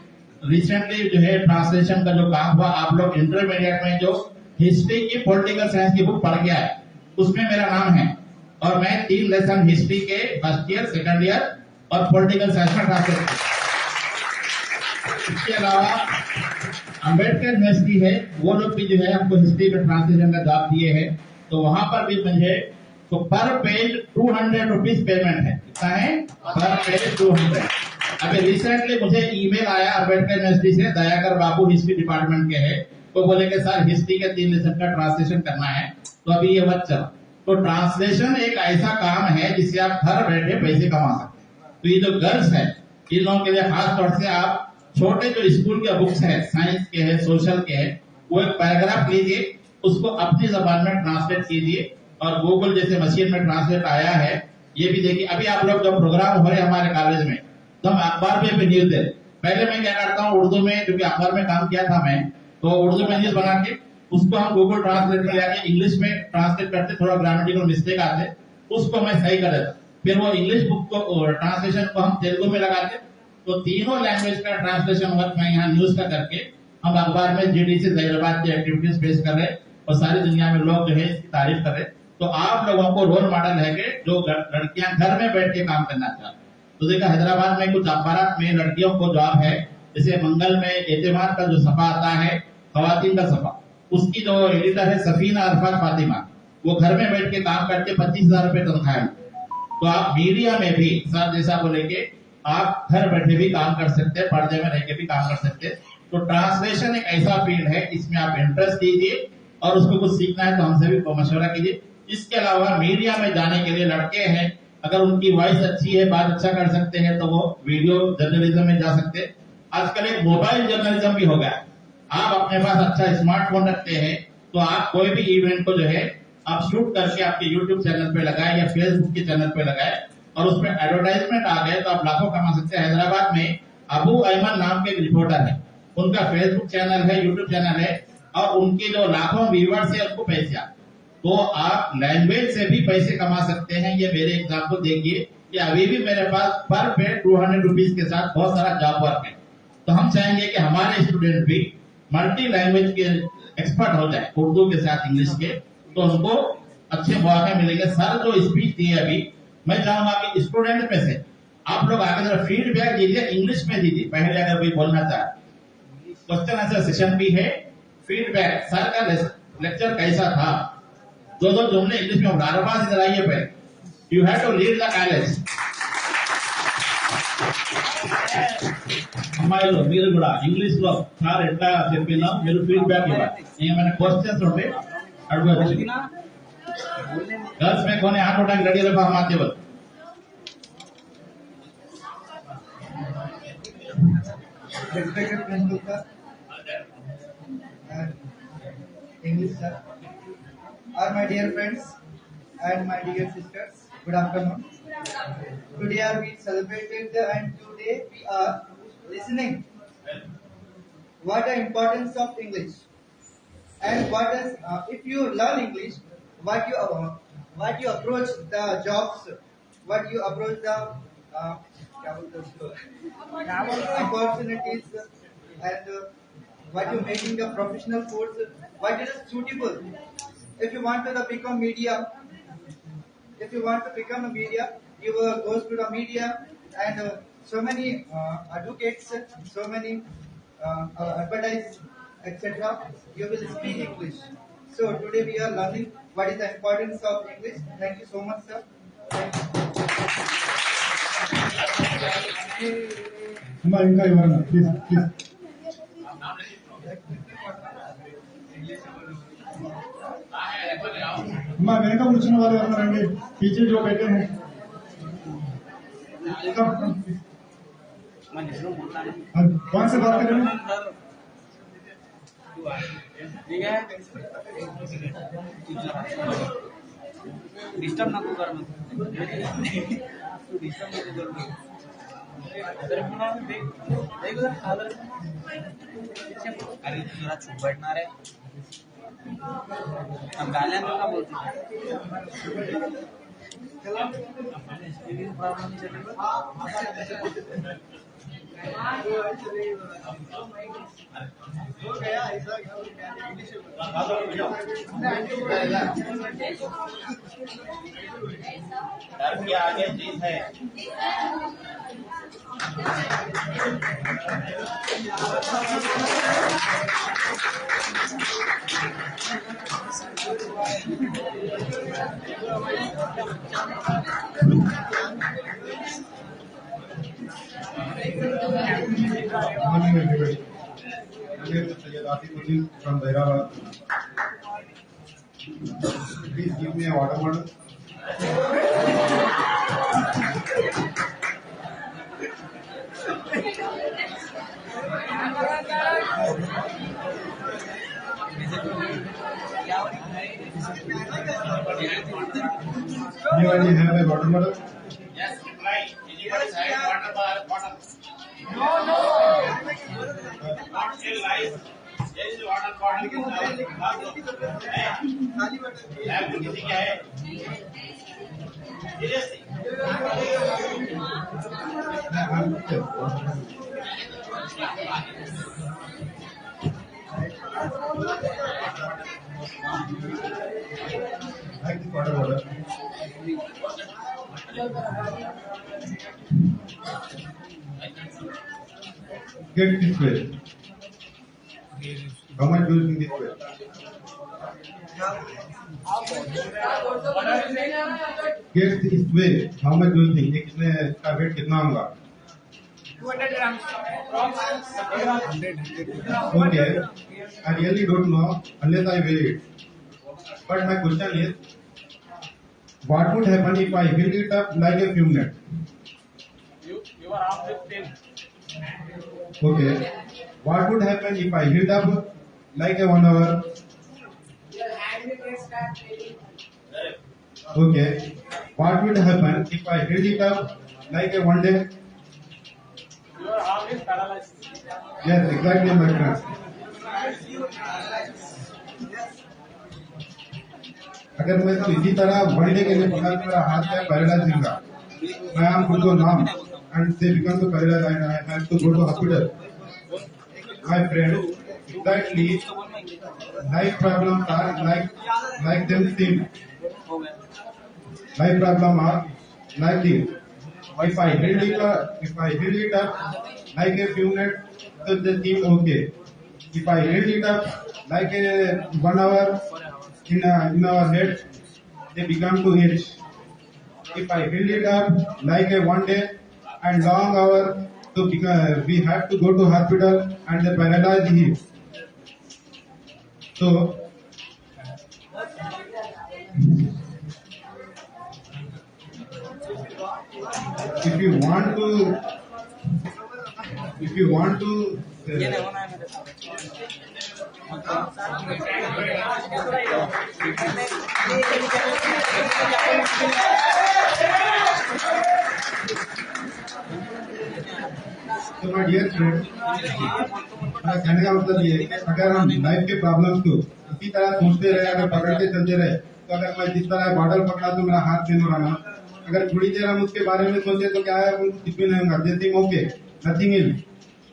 रिसेंटली जो है ट्रांसलेशन का जो काम हुआ, आप लोग इंटरमीडिएट में जो हिस्ट्री की पॉलिटिकल साइंस की बुक पढ़ गया है, उसमें मेरा नाम है। और मैं 3 लेसन हिस्ट्री के फर्स्ट ईयर, सेकंड ईयर और पॉलिटिकल साइंस में ट्रांसलेट किया। इसके अलावा अम्बेडकर यूनिवर्सिटी है, वो लोग भी जो है हमको हिस्ट्री में ट्रांसलेशन का जॉब दिए हैं। तो वहां पर भी मुझे तो पर पेज 200 रुपीज पेमेंट है। कितना है? पर पेज 200। अभी रिसेंटली मुझे ईमेल आया अम्बेडकर यूनिवर्सिटी से, दयाकर बाबू हिस्ट्री डिपार्टमेंट के हैं, तो बोले कि सर हिस्ट्री के 3 लेसन का ट्रांसलेशन करना है, तो अभी ये मत चलो। तो ट्रांसलेशन एक ऐसा काम है जिससे आप घर बैठे पैसे कमा सकते हैं। तो ये जो गर्ल्स है, इन लोगों के लिए खास तौर से आप छोटे जो स्कूल के बुक्स है, साइंस के है, सोशल के है, वो एक पैराग्राफ लीजिए, उसको अपनी जबान में ट्रांसलेट कीजिए, और गूगल जैसे मशीन में ट्रांसलेट आया है, ये भी देखिए। अभी आप लोग जो प्रोग्राम हो रहे हैं हमारे कॉलेज में, तो हम अखबार में भी न्यूज दे। पहले मैं क्या करता हूँ, उर्दू में, क्योंकि अखबार में काम किया था मैं, तो उर्दू में न्यूज बना के उसको हम गूगल ट्रांसलेट में जाके इंग्लिश में ट्रांसलेट करते, थोड़ा ग्रामेटिकल मिस्टेक आते, उसको मैं सही कर देता। फिर वो इंग्लिश बुक को ट्रांसलेशन को हम तेलुगु में लगाते। तो तीनों लैंग्वेज का ट्रांसलेशन वर्क मैं यहाँ न्यूज का करके हम अखबार में जीडीसी जहीराबाद की एक्टिविटीज पेश कर रहे, और सारी दुनिया में लोग जो है इसकी तारीफ कर रहे। तो आप लोगों को रोल मॉडल है कि जो लड़कियां घर में बैठ के काम करना चाहती। तो देखा हैदराबाद में कुछ अखबार में लड़कियों को जॉब है, जैसे मंगल में एतवार का जो सफा आता है, खवातीन का सफा, उसकी जो एडिटर है सफीना अरफात फातिमा, वो घर में बैठ के काम करके 25,000 रुपए तनख्वाह है। तो आप मीडिया में भी सर जैसा बोले कि आप घर बैठे भी काम कर सकते हैं, पर्दे में रह के भी काम कर सकते हैं। तो ट्रांसलेशन एक ऐसा फील्ड है, इसमें आप इंटरेस्ट दीजिए, और उसको कुछ सीखना है तो हमसे भी मशवरा कीजिए। इसके अलावा मीडिया में जाने के लिए लड़के हैं, अगर उनकी वॉइस अच्छी है, बात अच्छा कर सकते हैं, तो वो वीडियो जर्नलिज्म में जा सकते हैं। आजकल एक मोबाइल जर्नलिज्म भी हो गया। आप अपने पास अच्छा स्मार्टफोन रखते हैं, तो आप कोई भी इवेंट को जो है आप शूट करके आपके यूट्यूब चैनल पे लगाए या फेसबुक के चैनल पे लगाए, और उसमें एडवर्टाइजमेंट आ गए तो आप लाखों कमा सकते हैं। हैदराबाद में अबू अहमद नाम के एक रिपोर्टर है, उनका फेसबुक चैनल है, यूट्यूब चैनल है, और उनके जो लाखों व्यूअर्स है उनको पैसे आते। तो आप लैंग्वेज से भी पैसे कमा सकते हैं। ये मेरे एग्जाम्पल देखिए कि अभी भी मेरे पास पर पेड 200 रुपीज के साथ बहुत सारा जॉब वर्क है। तो हम चाहेंगे कि हमारे स्टूडेंट भी मल्टी लैंग्वेज के एक्सपर्ट हो जाए, उर्दू के साथ इंग्लिश के, तो उनको अच्छे मौके मिलेंगे। सर जो स्पीच दिए अभी, मैं चाहूंगा कि स्टूडेंट में से आप लोग आगे जरा फीडबैक दीजिए, इंग्लिश में दीजिए। पहले अगर कोई बोलना चाहे, क्वेश्चन आंसर सेशन भी है, फीडबैक सर का लेक्चर कैसा था, दो जुमले इंग्लिश में बार-बार इधर आइए पहले। You have to lead the college. అమ్మాయిలు మీరు కూడా ఇంగ్లీష్ లో సార్ ఎట్లా చెప్పినా మీరు ఫీడ్బ్యాక్ ఇవ్వాలి. ఏమైనా క్వశ్చన్స్ ఉంటే అడగవచ్చు. गर्ल्स में कौन है हाथ उठा के रेडी रखो, हम आते बोल। Respected principal sir, and English sir, are my dear friends and my dear sisters, good afternoon. Today we celebrated and today we are listening what the importance of English and what is if you learn English, what you approach the jobs, what you approach the opportunities and what you making the professional course, what is suitable. If you want to become media, if you want to become a media, you goes to the media and so many advocates, so many advertise, etc. You will speak English. So today we are learning what is the importance of English. Thank you so much, sir. Thank you. అమ్మా ఇంకా ఎవరన్నా please please అమ్మా వెనక కూర్చున్న వాళ్ళు ఎవరన్నారండి पीछे जो बैठे हैं कौन से बात कर रहे हैं डिस्टर्ब नको कर मग डिस्टर्ब नको कर अरे तू जरा चुप बैठणार आहे हम गाल्यांना का बोलतो प्रॉब्लम डर के आगे जीत है Morning everybody. My name is Sayyid Asifuddin from Hyderabad. Please give me a water bottle. Anybody have a water bottle? Yes, right. Anybody have water bottle? No. Not still life. There is water bottle. Lab में किसी क्या है? Seriously. Like this water bottle. Get this way. How much do you think this way? Get this way. How much do you think? इसका wait कितना होगा? 200 grams. Okay. I really don't know unless I weigh it. But my question is, what would happen if I heat it up like a few minutes? You are off with 10. Okay. What would happen if I heat up like a 1 hour? Okay. What would happen if I heat it up like a 1 day? Your arm is paralyzed. Yes, exactly, my friend. अगर मैं तो इसी तरह 1 day के लिए बोला कि मेरा हाथ है पैरालाइज होगा, मैं am good to now and they become to paralyzed and I have to go to hospital. My friend, exactly, life problems are like them same. Life problem are like this. If I heat it up like a few minutes, so they seem okay. If I heat it up like a 1 hour in our head, they become to itch. If I heat it up like a 1 day and long hour, so we have to go to hospital and they paralyze him. So if you want to ये नहीं होना है मेरे साथ. तो my dear friend, मेरा कहने का मतलब ये है कि अगर हम लाइफ के प्रॉब्लम्स को इसी तरह सोचते रहे, अगर पकड़ते चलते रहे, तो अगर मैं जिस तरह बॉटल पकड़ा तो मेरा हाथ पेन हो रहा ना, अगर थोड़ी देर हम उसके बारे में सोचे तो क्या है, उनको कुछ भी नहीं होगा। They think okay, nothing ill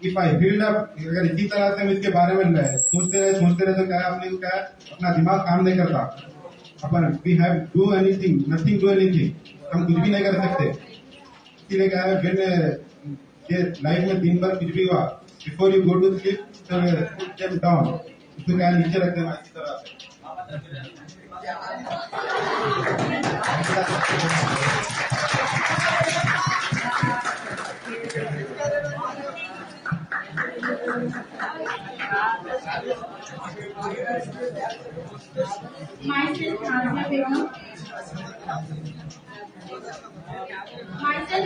if I build up. अगर इसी तरह से हम इसके बारे में सोचते रहे तो क्या है, अपने क्या है, अपना दिमाग काम नहीं करता। अपन we have do anything, nothing do anything, हम कुछ भी नहीं कर सकते। इसीलिए क्या है, फिर लाइफ में दिन भर कुछ भी हुआ, before you go to sleep put them down, उसको क्या नीचे रख देना इसी तरह से। Myself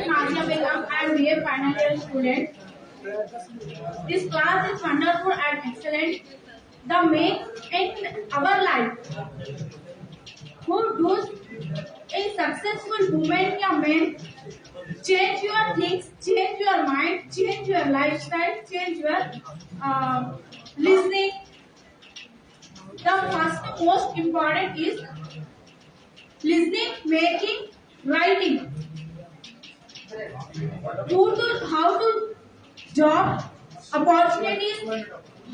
Nadia Begum. I am BA final year student. This class is wonderful and excellent. The make in our life who does a successful woman या man change your things, change your mind, change your lifestyle, change your listening. The first most important is listening, making, writing. How to job opportunities,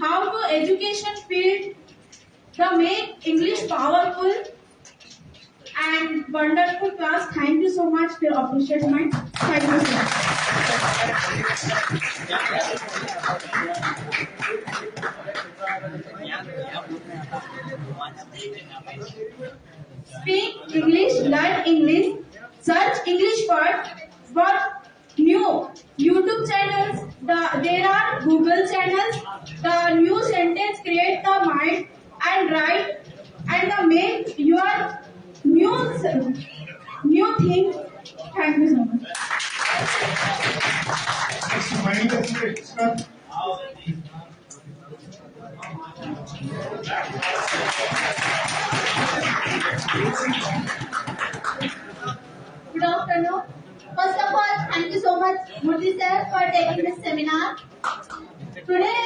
how to education field. The make English powerful and wonderful class. Thank you so much for appreciate my. Thank you so much. Speak English, learn English, search English word. What new YouTube channels? There are Google channels. The new sentence create the mind and write and the make your new thing. Thank you so much. Next, final extra. Good afternoon. First of all, thank you so much, Murthy sir, for taking this seminar. Today,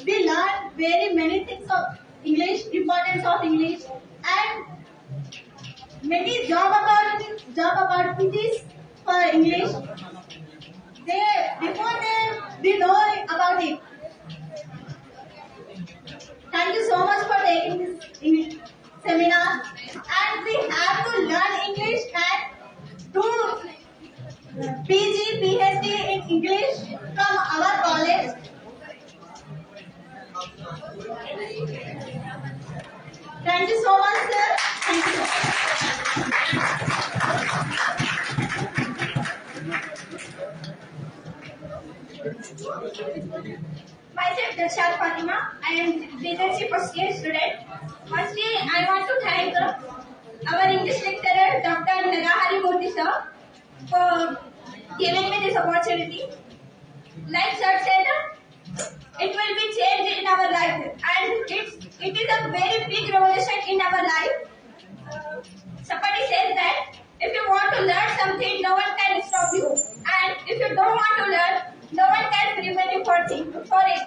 we learned very many things of English, importance of English, and many job opportunities for English. We know about it. Thank you so much for taking this seminar. And we have to learn English and do PG, PhD in English from our college. Thank you so much, sir. Thank you so much. Myself, Darshad Fatima. I am BSc first year student. Firstly, I want to thank our English lecturer, Dr. Narahari Murthy sir, for giving me this opportunity. Like sir said, it will be changed in our life, and it is a very big revolution in our life. Somebody says that if you want to learn something, no one can stop you, and if you don't want to learn, no one can prevent you for it.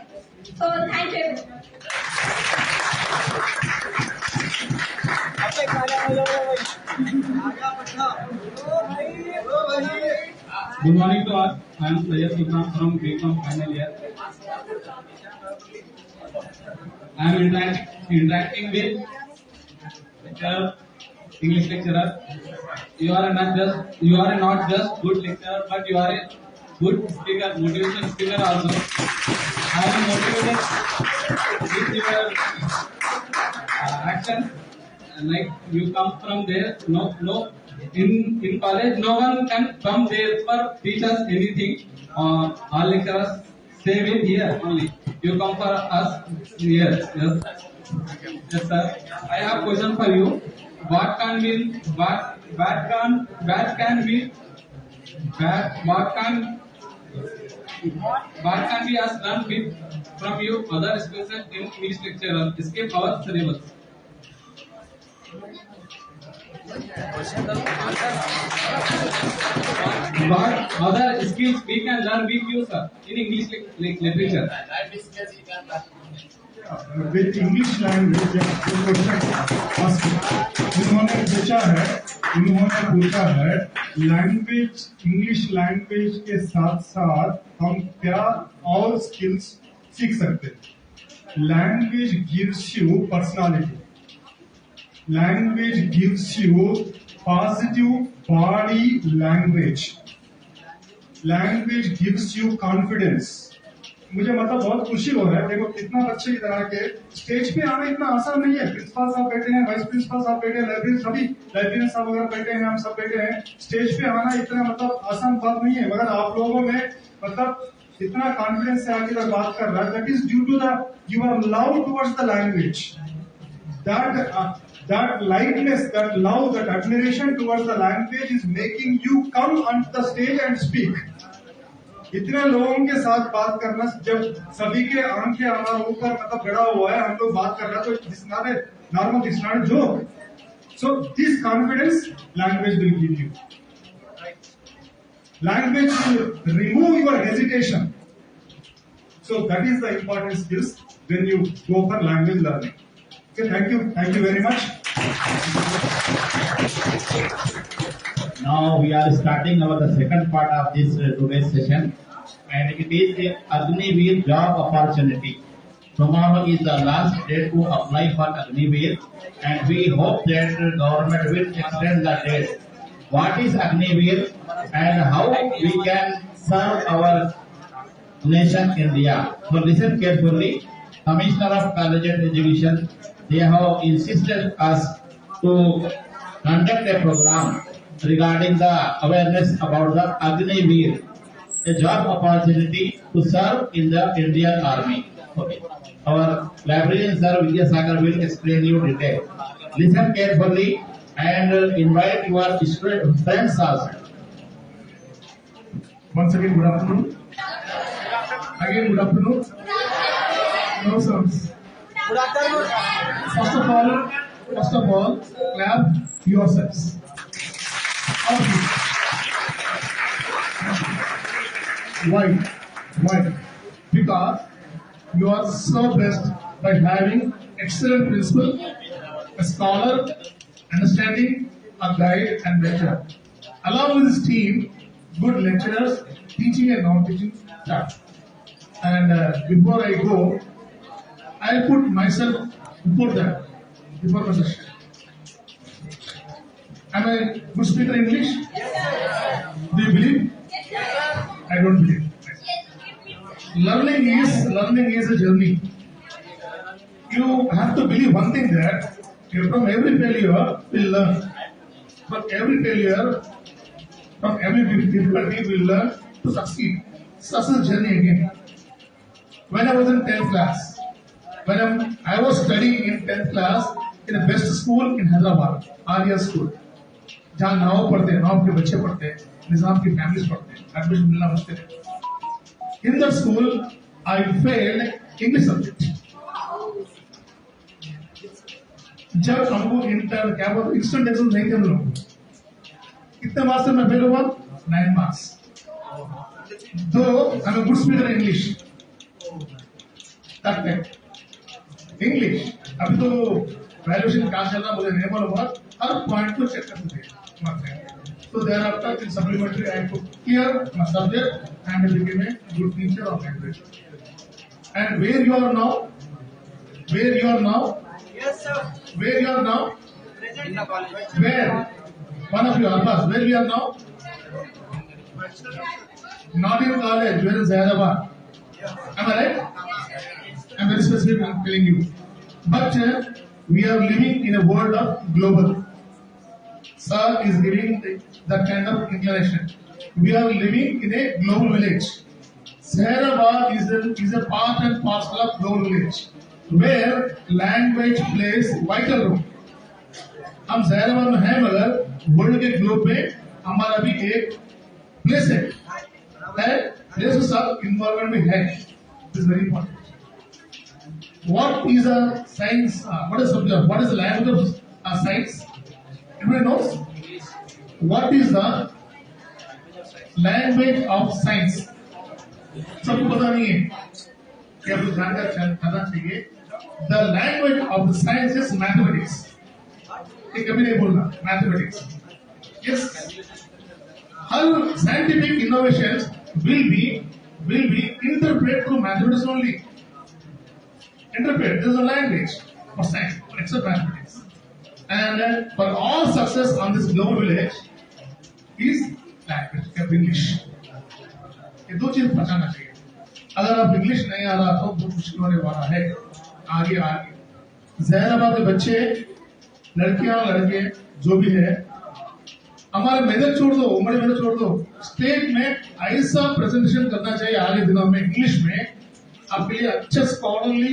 So thank you. Good morning to all. I am Sayyid Sultan from BCom final year. I am interacting with English lecturer. You are not just good lecturer, but you are a good speaker, motivation speaker also. I am motivated with your action. Like you come from there, no. In college, no one can come there for teach us anything. All lecturers save it here only. You come for us here. Yes, sir. I have question for you. What can be us learn with from you other special in English lecturer? Escape our syllabus. What other skills we can learn with you, sir, in English literature? with English language उन्होंने पूछा है language English language के साथ साथ हम क्या और skills सीख सकते हैं. Language gives you personality. Language gives you positive body language. Language gives you confidence. मुझे मतलब बहुत खुशी हो रहा है. देखो कितना बच्चे की तरह के स्टेज पे आना इतना आसान नहीं है. प्रिंसिपल साहब बैठे हैं, वाइस प्रिंसिपल साहब बैठे हैं, लाइब्रेरियन साहब वगैरह बैठे हैं, हम सब बैठे हैं. स्टेज पे आना इतना मतलब आसान बात नहीं है. मगर आप लोगों में मतलब इतना कॉन्फिडेंस से आगे तक बात कर रहा है. That is due to the your love towards the language. That lightness, that love, that admiration towards the language is making you come onto the stage and speak. इतने लोगों के साथ बात करना, जब सभी के आंखें हमारे ऊपर मतलब गड़ा हुआ है, हम लोग बात कर रहे हैं, तो it's not a normal, it's not a joke. So this confidence language will give you. Language will remove your hesitation. So that is the important skills when you go for language learning. Okay, thank you very much. Now we are starting the second part of this today's session, and it is a Agniveer job opportunity. Tomorrow is the last date to apply for Agniveer, and we hope that the government will extend the date. What is Agniveer and how we can serve our nation India? So listen carefully. Commissioner of College and Education, they have insisted us to conduct a program regarding the awareness about the Agniveer, a job opportunity to serve in the Indian Army. Okay. Our librarian Sir Vijay Sagar will explain you detail. Listen carefully and invite your friends also. Once again, good afternoon. Again, good afternoon. No sounds. Good afternoon. First of all, clap yourselves. Okay. Why? Because you are so blessed by having excellent principal, a scholar, understanding, a guide and lecturer. Along with his team, good lecturers, teaching and non-teaching staff. And before I go, I put myself before that, before the session. Am I good speaker in English? Yes, sir. Do you believe? Yes, sir. I don't believe. Learning is a journey. You have to believe one thing, that from every failure we'll learn. From every failure, from every difficulty we'll learn to succeed. Such a journey again. When I was in 10th class, I was studying in 10th class in the best school in Hyderabad, Arya School. जहाँ नाव पढ़ते हैं, नाव के बच्चे पढ़ते हैं, निजाम की families पढ़ते हैं, एडमिशन मिलना मुश्किल है. In that school, I failed English subject. जब हमको इंटर क्या बोलते इंस्टेंट एग्जाम नहीं थे हम लोग, कितने मार्क्स से मैं फेल हुआ? 9 marks. दो I am good speaker English. English अभी तो वैल्यूएशन कहाँ चल रहा मुझे नहीं मालूम, हर पॉइंट को चेक करते थे. So thereafter in supplementary I could clear my subject and became a good teacher of language. And where you are now? Yes, sir. Where you are now? Present in the college. Where? One of you are us. Where we are now? Not in college. Where is Hyderabad? Am I right? I'm very specific. I'm telling you. But we are living in a world of global. Sir is giving that kind of inclination. We are living in a global village. Hyderabad is a part and parcel of global village, where language plays vital role. हम हैदराबाद में हैं, मगर world के globe में हमारा भी एक place है, प्लेस के साथ इन्वॉल्वमेंट भी है. This is very important. What is a science? What is subject? What is the language of science? Everybody knows. What is the language of science? सबको पता नहीं है. क्या कुछ जानकर करना चाहिए. The language of the science is mathematics. ये कभी नहीं बोलना mathematics. Yes, all scientific innovations will be interpreted through mathematics only. Interpret. This is a language for science, except mathematics. And for all success on this global village is language of English. ये दो चीज पहचानना चाहिए. अगर आप English नहीं आ रहा तो बहुत मुश्किल होने वाला है. आगे जैनबाद के बच्चे, लड़कियां लड़के जो भी है, हमारे मेहनत छोड़ दो, उम्र मेहनत छोड़ दो. स्टेट में ऐसा प्रेजेंटेशन करना चाहिए आगे दिनों में इंग्लिश में. आपके लिए अच्छा स्कॉलरली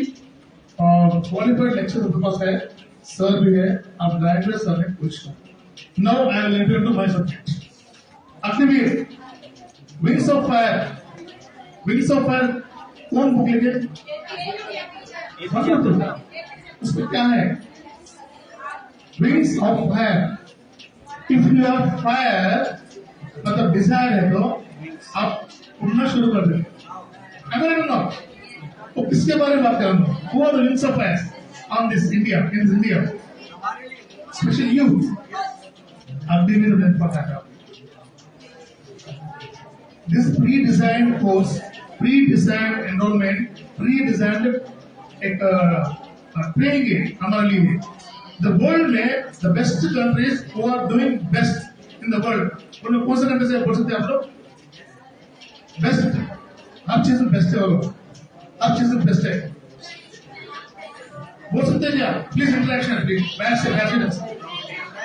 क्वालिफाइड लेक्चर आपके पास है, सर भी है, आप लैंग्वेज सर ने पूछ लो. Now I will enter into my subject. Agniveer, wings of fire. Wings of fire कौन बुक लिखे? उसमें क्या है? Wings of fire. If you are fire मतलब डिजायर है तो आप उड़ना शुरू कर दें. अगर नॉट तो किसके बारे में बात कर रहा हूँ? Who are the wings of fire on this India? In India, especially youth. Agniveer ने बताया. This pre-designed course, pre-designed enrollment, pre-designed training है हमारे लिए. The world में the best countries who are doing best in the world. उन्हें कौन से country से बोल सकते हैं आप लोग? Best. हर चीज में बेस्ट है वो लोग. हर चीज में बेस्ट है. बोल सकते हैं क्या? Please interaction, please. Best ambassadors.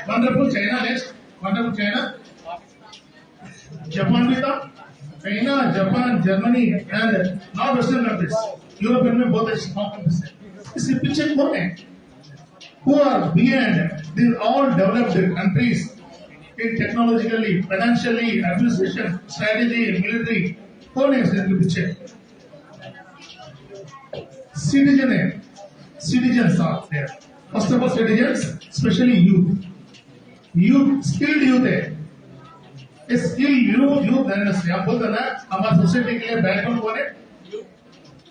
Wonderful China next. Wonderful China. Japan भी था. China, Japan, Germany and not western countries. European में बहुत अच्छी कंट्रीज है. इसके पीछे कौन है? Who are behind? These all developed countries in technologically, financially, administration, strategy, military. कौन है इसके पीछे? Citizen है. Citizens are there. First of all, citizens, especially youth. Youth, skilled youth है. स्किल यूथ दैनिक आप बोलते ना हमारे सोसाइटी के लिए बैकग्राउंड कौन है?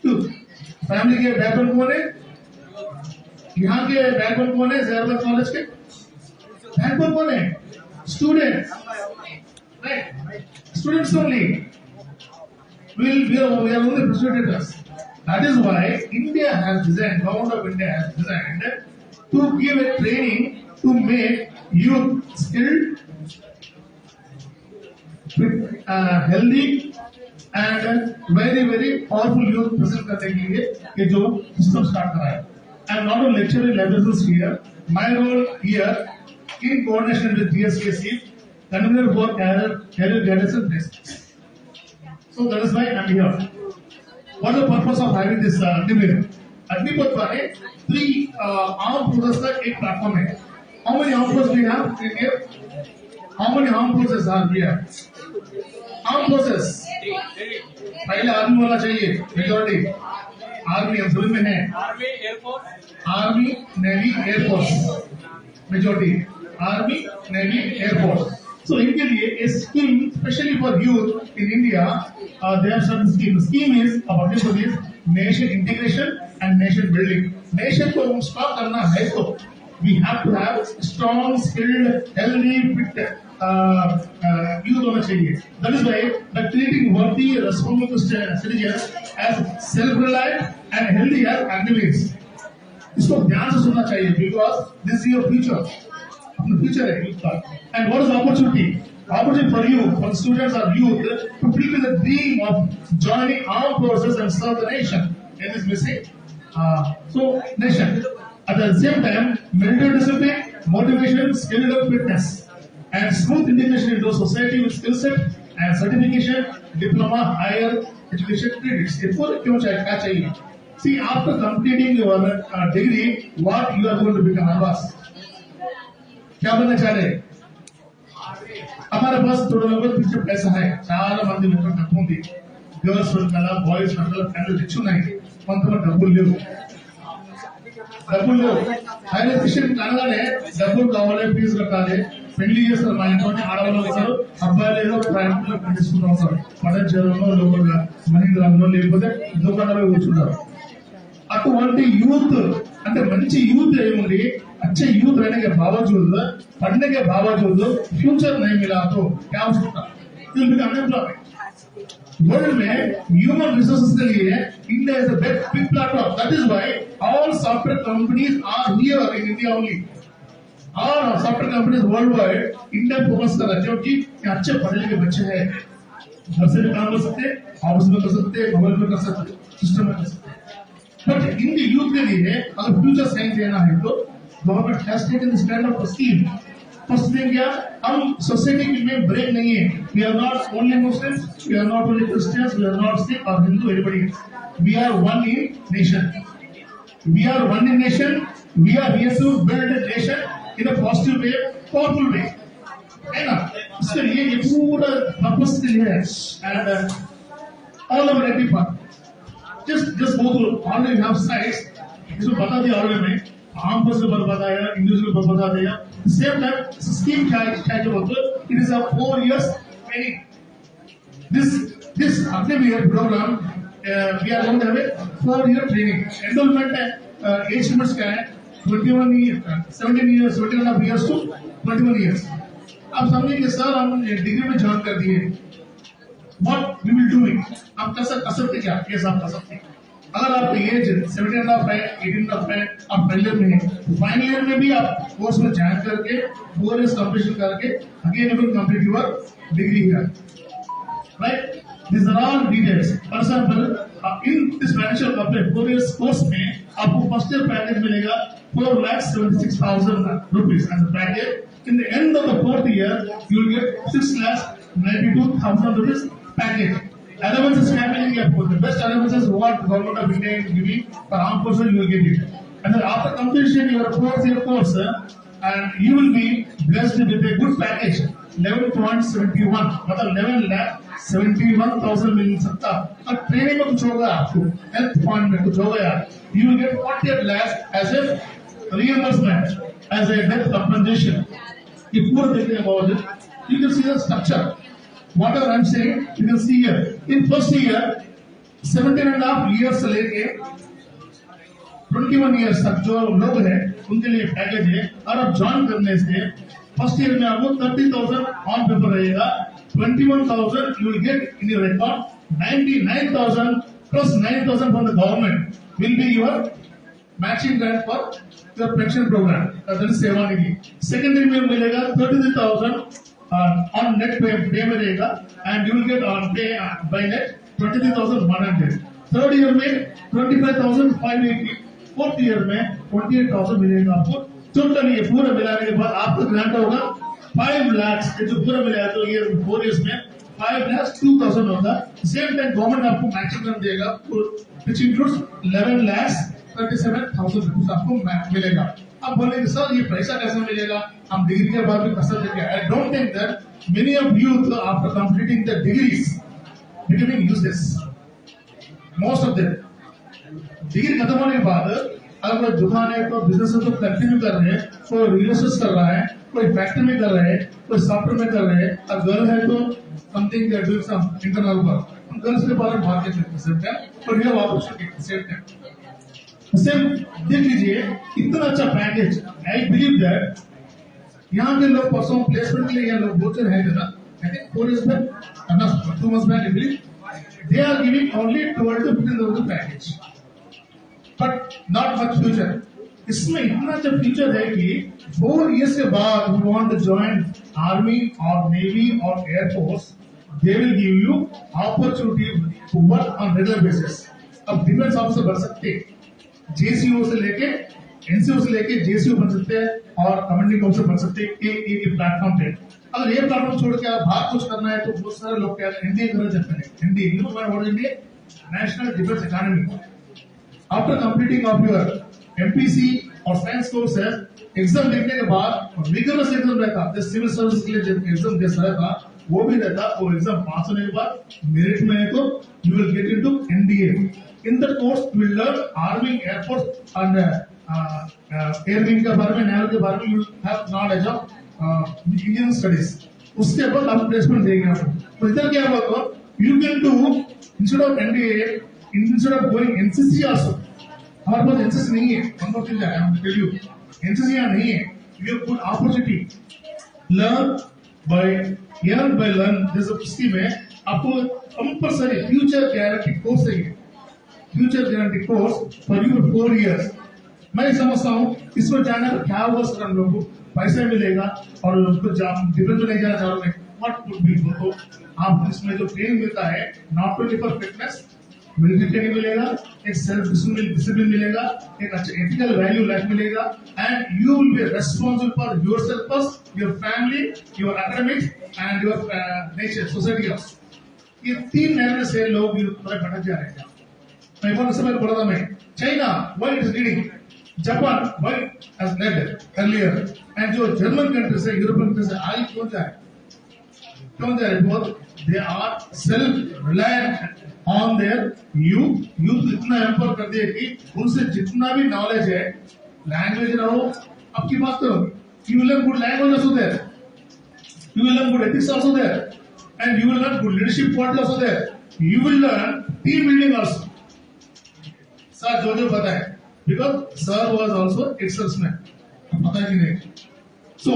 यूथ. फैमिली के बैकग्राउंड कौन है? यहाँ के बैकग्राउंड कौन है? जैनबाद कॉलेज के बैकग्राउंड कौन है? Students. Right, students only. We are only facilitators. That is why India has designed, government of India has designed to give a training to make youth skilled, healthy and very powerful youth present करने के लिए ये जो system start करा है. I am not a lecturer in libraries here. My role here, in coordination with GSKC, convener for career guidance and placements. So that is why I am here. What is the purpose of having this Agniveer? Agnipath वाले 3 armed forces का एक platform है. How many armed forces we have in here? How many armed forces are here? Armed forces. पहले army होना चाहिए, majority. Army हम सभी में है. Army, air force. Army, navy, air force. Majority army, navy, air force. So इनके लिए a scheme, especially for youth in India, they have certain scheme. Scheme is about this nation integration and nation building. Nation को हम stop करना है तो we have to have strong, skilled, healthy, fit youth होना चाहिए. That is why by treating worthy, responsible citizens as self-reliant and healthy as activists. इसको ध्यान से सुनना चाहिए because this is your future. अपना फ्यूचर है youth का. And what is opportunity? Opportunity for you, for students or youth, to fulfill the dream of joining armed forces and serve the nation. It is missing. So nation. At the same time, military discipline, motivation, skill and fitness, and smooth integration into society with skill set and certification, diploma, higher education credits. ये पूरे क्यों चाहिए? क्या चाहिए? See, after completing your degree, what you are going to become? Abbas, क्या बनना चाह रहे? हमारे पास थोड़ा लोगों पीछे पैसा है. చాలా మంది ముఖ్య డబ్బు ఉంది. గర్ల్స్ వెనకాల, బాయ్స్ వెనకాల ఫ్యామిలీ రిచ్ ఉన్నాయి. కొంతమంది డబ్బులు లేవు. హైర్ ఎడ్యుకేషన్ అనగానే డబ్బులు కావాలి, ఫీజు కట్టాలి, పెళ్లి చేస్తారు. మా ఇంట్లోనే ఆడవాళ్ళు వస్తారు, అబ్బాయిలు ఏదో ప్రయాణంలో తీసుకుంటూ వస్తారు. పదజీవంలో లోపల మహీంద్రాలో లేకపోతే దుకాణంలో కూర్చుంటారు. అట్లా అటువంటి యూత్ అంటే మంచి యూथ ఏముంది अच्छे यूथ रहने के बावजूद पढ़ने के बावजूद फ्यूचर नहीं मिला तो क्या हो सकता अनएम्प्लॉयमेंट वर्ल्ड में ह्यूमन रिसोर्सेज के लिए India is a big platform that is why all software companies are here in India only और software companies world wide India focus कर रहे हैं क्योंकि अच्छे पढ़े लिखे बच्चे हैं घर से भी काम कर सकते हैं ऑफिस में कर सकते हैं मोबाइल में कर सकते हैं सिस्टम में कर सकते हैं बट इन यूथ के लिए अगर फ्यूचर साइंस देना है तो government has taken this kind of scheme first thing क्या हम सोसाइटी में ब्रेक नहीं है we are not only Muslims we are not only Christians we are not Sikh और Hindu everybody we are one in nation we are one in nation we are here to build a nation in a positive way powerful way है ना इसके लिए ये पूरा purpose के लिए है and all over every part just go through already have sites इसको बता दिया ऑलरेडी में आम पर से बताया इंडिविजुअल पर बता दिया सेम टाइम स्कीम क्या जो बोलते it is a 4 years training this academic program we are going to have a 4-year training enrollment age limits क्या है 17 years 17.5 years to 21 years अब समझिए सर हम डिग्री में ज्वाइन कर दिए What we will do it? आप कर सकते क्या? Yes, आप कर सकते हैं। अगर आपका एज 17.5 है, 18.5 है, आप पहले में है, फाइनल ईयर में भी आप कोर्स में ज्वाइन करके 4 years कंप्लीशन करके again you will complete your degree here, right? These are all details. For example, in this financial complete 4 years course में आपको फर्स्ट ईयर पैकेज मिलेगा 4,76,000 rupees as a package. In the end of the 4th year, you will get 6,92,000 rupees package. Allowances happening here for the best allowances what government of India is giving for armed forces you will get it. And then after completion your 4th year course and you will be blessed with a good package 11.71 मतलब 11,71,000 मिल सकता और training में कुछ होगा आपको health fund में कुछ होगा यार you will get 48 lakhs as a reimbursement as a death compensation. If you are thinking about it, you can see the structure. Whatever I am saying, you can see here. In first year, 17.5 years से लेके 21 years तक जो लोग हैं, उनके लिए package है। और अब ज्वाइन करने से फर्स्ट ईयर में आपको 30,000 ऑन पेपर रहेगा, 21,000 you will get in your record, 99,000 plus 9,000 from the government will be your matching grant for your pension program. That is सेवानिधि. Secondary में मिलेगा 33,000 on net pay में रहेगा and you will get on pay by net 23,100. Third year में 25,580. Fourth year में 28,000 मिलेगा आपको. Total ये पूरा मिलाने के बाद आपको ग्रांट होगा 5 lakhs. ये जो पूरा मिलाया तो ये 4 years में 5,02,000 होगा. Same time गवर्नमेंट आपको मैचिंग ग्रांट देगा which includes 11,37,000 rupees आपको मिलेगा. अब बोलेंगे सर ये पैसा कैसे मिलेगा हम डिग्री के बाद भी कर सकते हैं. I don't think that many of youth after completing the degrees becoming useless. Most of them degree खत्म होने के बाद अगर कोई दुकान है तो बिजनेस तो कंटिन्यू कर रहे हैं, कोई रियल एस्टेट कर रहा है, कोई फैक्ट्री में कर रहे हैं, कोई सॉफ्टवेयर में कर रहे हैं. और गर्ल है तो something they are doing some internal work. हम गर्ल्स के बारे में बात करते हैं सेम टाइम और ये अपॉर्चुनिटी सेम टाइम सेम देख लीजिए इतना अच्छा पैकेज. आई बिलीव दैट यहाँ के लोग परसों प्लेसमेंट के लिए यहाँ लोग बोलते रहे थे ना. I think 4 years back, 2 months back, I believe they are giving only 12 to 15,000 package, but not much future. इसमें इतना अच्छा फ्यूचर है कि 4 years के बाद you want to join army or navy or air force, they will give you opportunity to work on regular basis. अब defence officer बन सकते हैं, जेसीओ से लेके एनसीओ से लेके जेसीओ बन सकते हैं और कमांडिंग ऑफिसर बन सकते हैं एक प्लेटफॉर्म पे. अगर ये प्लेटफॉर्म छोड़ के आप बाहर कुछ करना है तो बहुत सारे लोग क्या एनडीए करना चाहते हैं. NDA you know what is national defence academy. After completing of your MPC और साइंस कोर्सेज एग्जाम देने के बाद रिगरस एग्जाम रहता है सिविल सर्विस के लिए जब एग्जाम दे रहता वो भी रहता. वो एग्जाम पास होने के बाद मेरिट में है तो you will get into NDA. In that course, you will learn Army, Air Force, and Air Wing के बारे में, Naval के बारे में. You will have knowledge of Indian studies. उसके बाद आप प्लेसमेंट देंगे. तो इधर क्या होगा? You can do instead of NDA, instead of going NCC also, हमारे पास एनसीसी नहीं है, one more thing I want to tell you, NCC यहाँ नहीं है. You have good opportunity. Learn by learn. There's a scheme है. आपको compulsory future guarantee course है. Future guarantee course for you 4 years. मैं समझता हूँ इसमें जाने का क्या होगा सर, हम लोग को पैसा मिलेगा और उसको डिफेंस में नहीं जाना चाह रहे. व्हाट वुड बी तो आप इसमें जो ट्रेनिंग मिलता है, not only for fitness, military training मिलेगा, एक सेल्फ डिसिप्लिन मिलेगा, एक अच्छा एथिकल वैल्यू लाइफ मिलेगा, and you will be responsible for yourself first, your family, your academics and your nature society. ये 3 महीने से लोग भटक जा रहे हैं. मैं बहुत समय बोला था मैं, China why it is leading, Japan why has led earlier, and जो जर्मन कंट्रीज है, यूरोपियन कंट्रीज है, आज क्यों जाए because they are self reliant on their youth. Youth इतना एम्पावर कर दिया कि उनसे जितना भी नॉलेज है, लैंग्वेज रहो, आपकी बात करो, you will learn good language also there, you will learn good ethics also there, and you will learn good leadership qualities also there. You will learn team building also. Sir, जो पता है, because sir was also ex-serviceman. पता है कि नहीं? So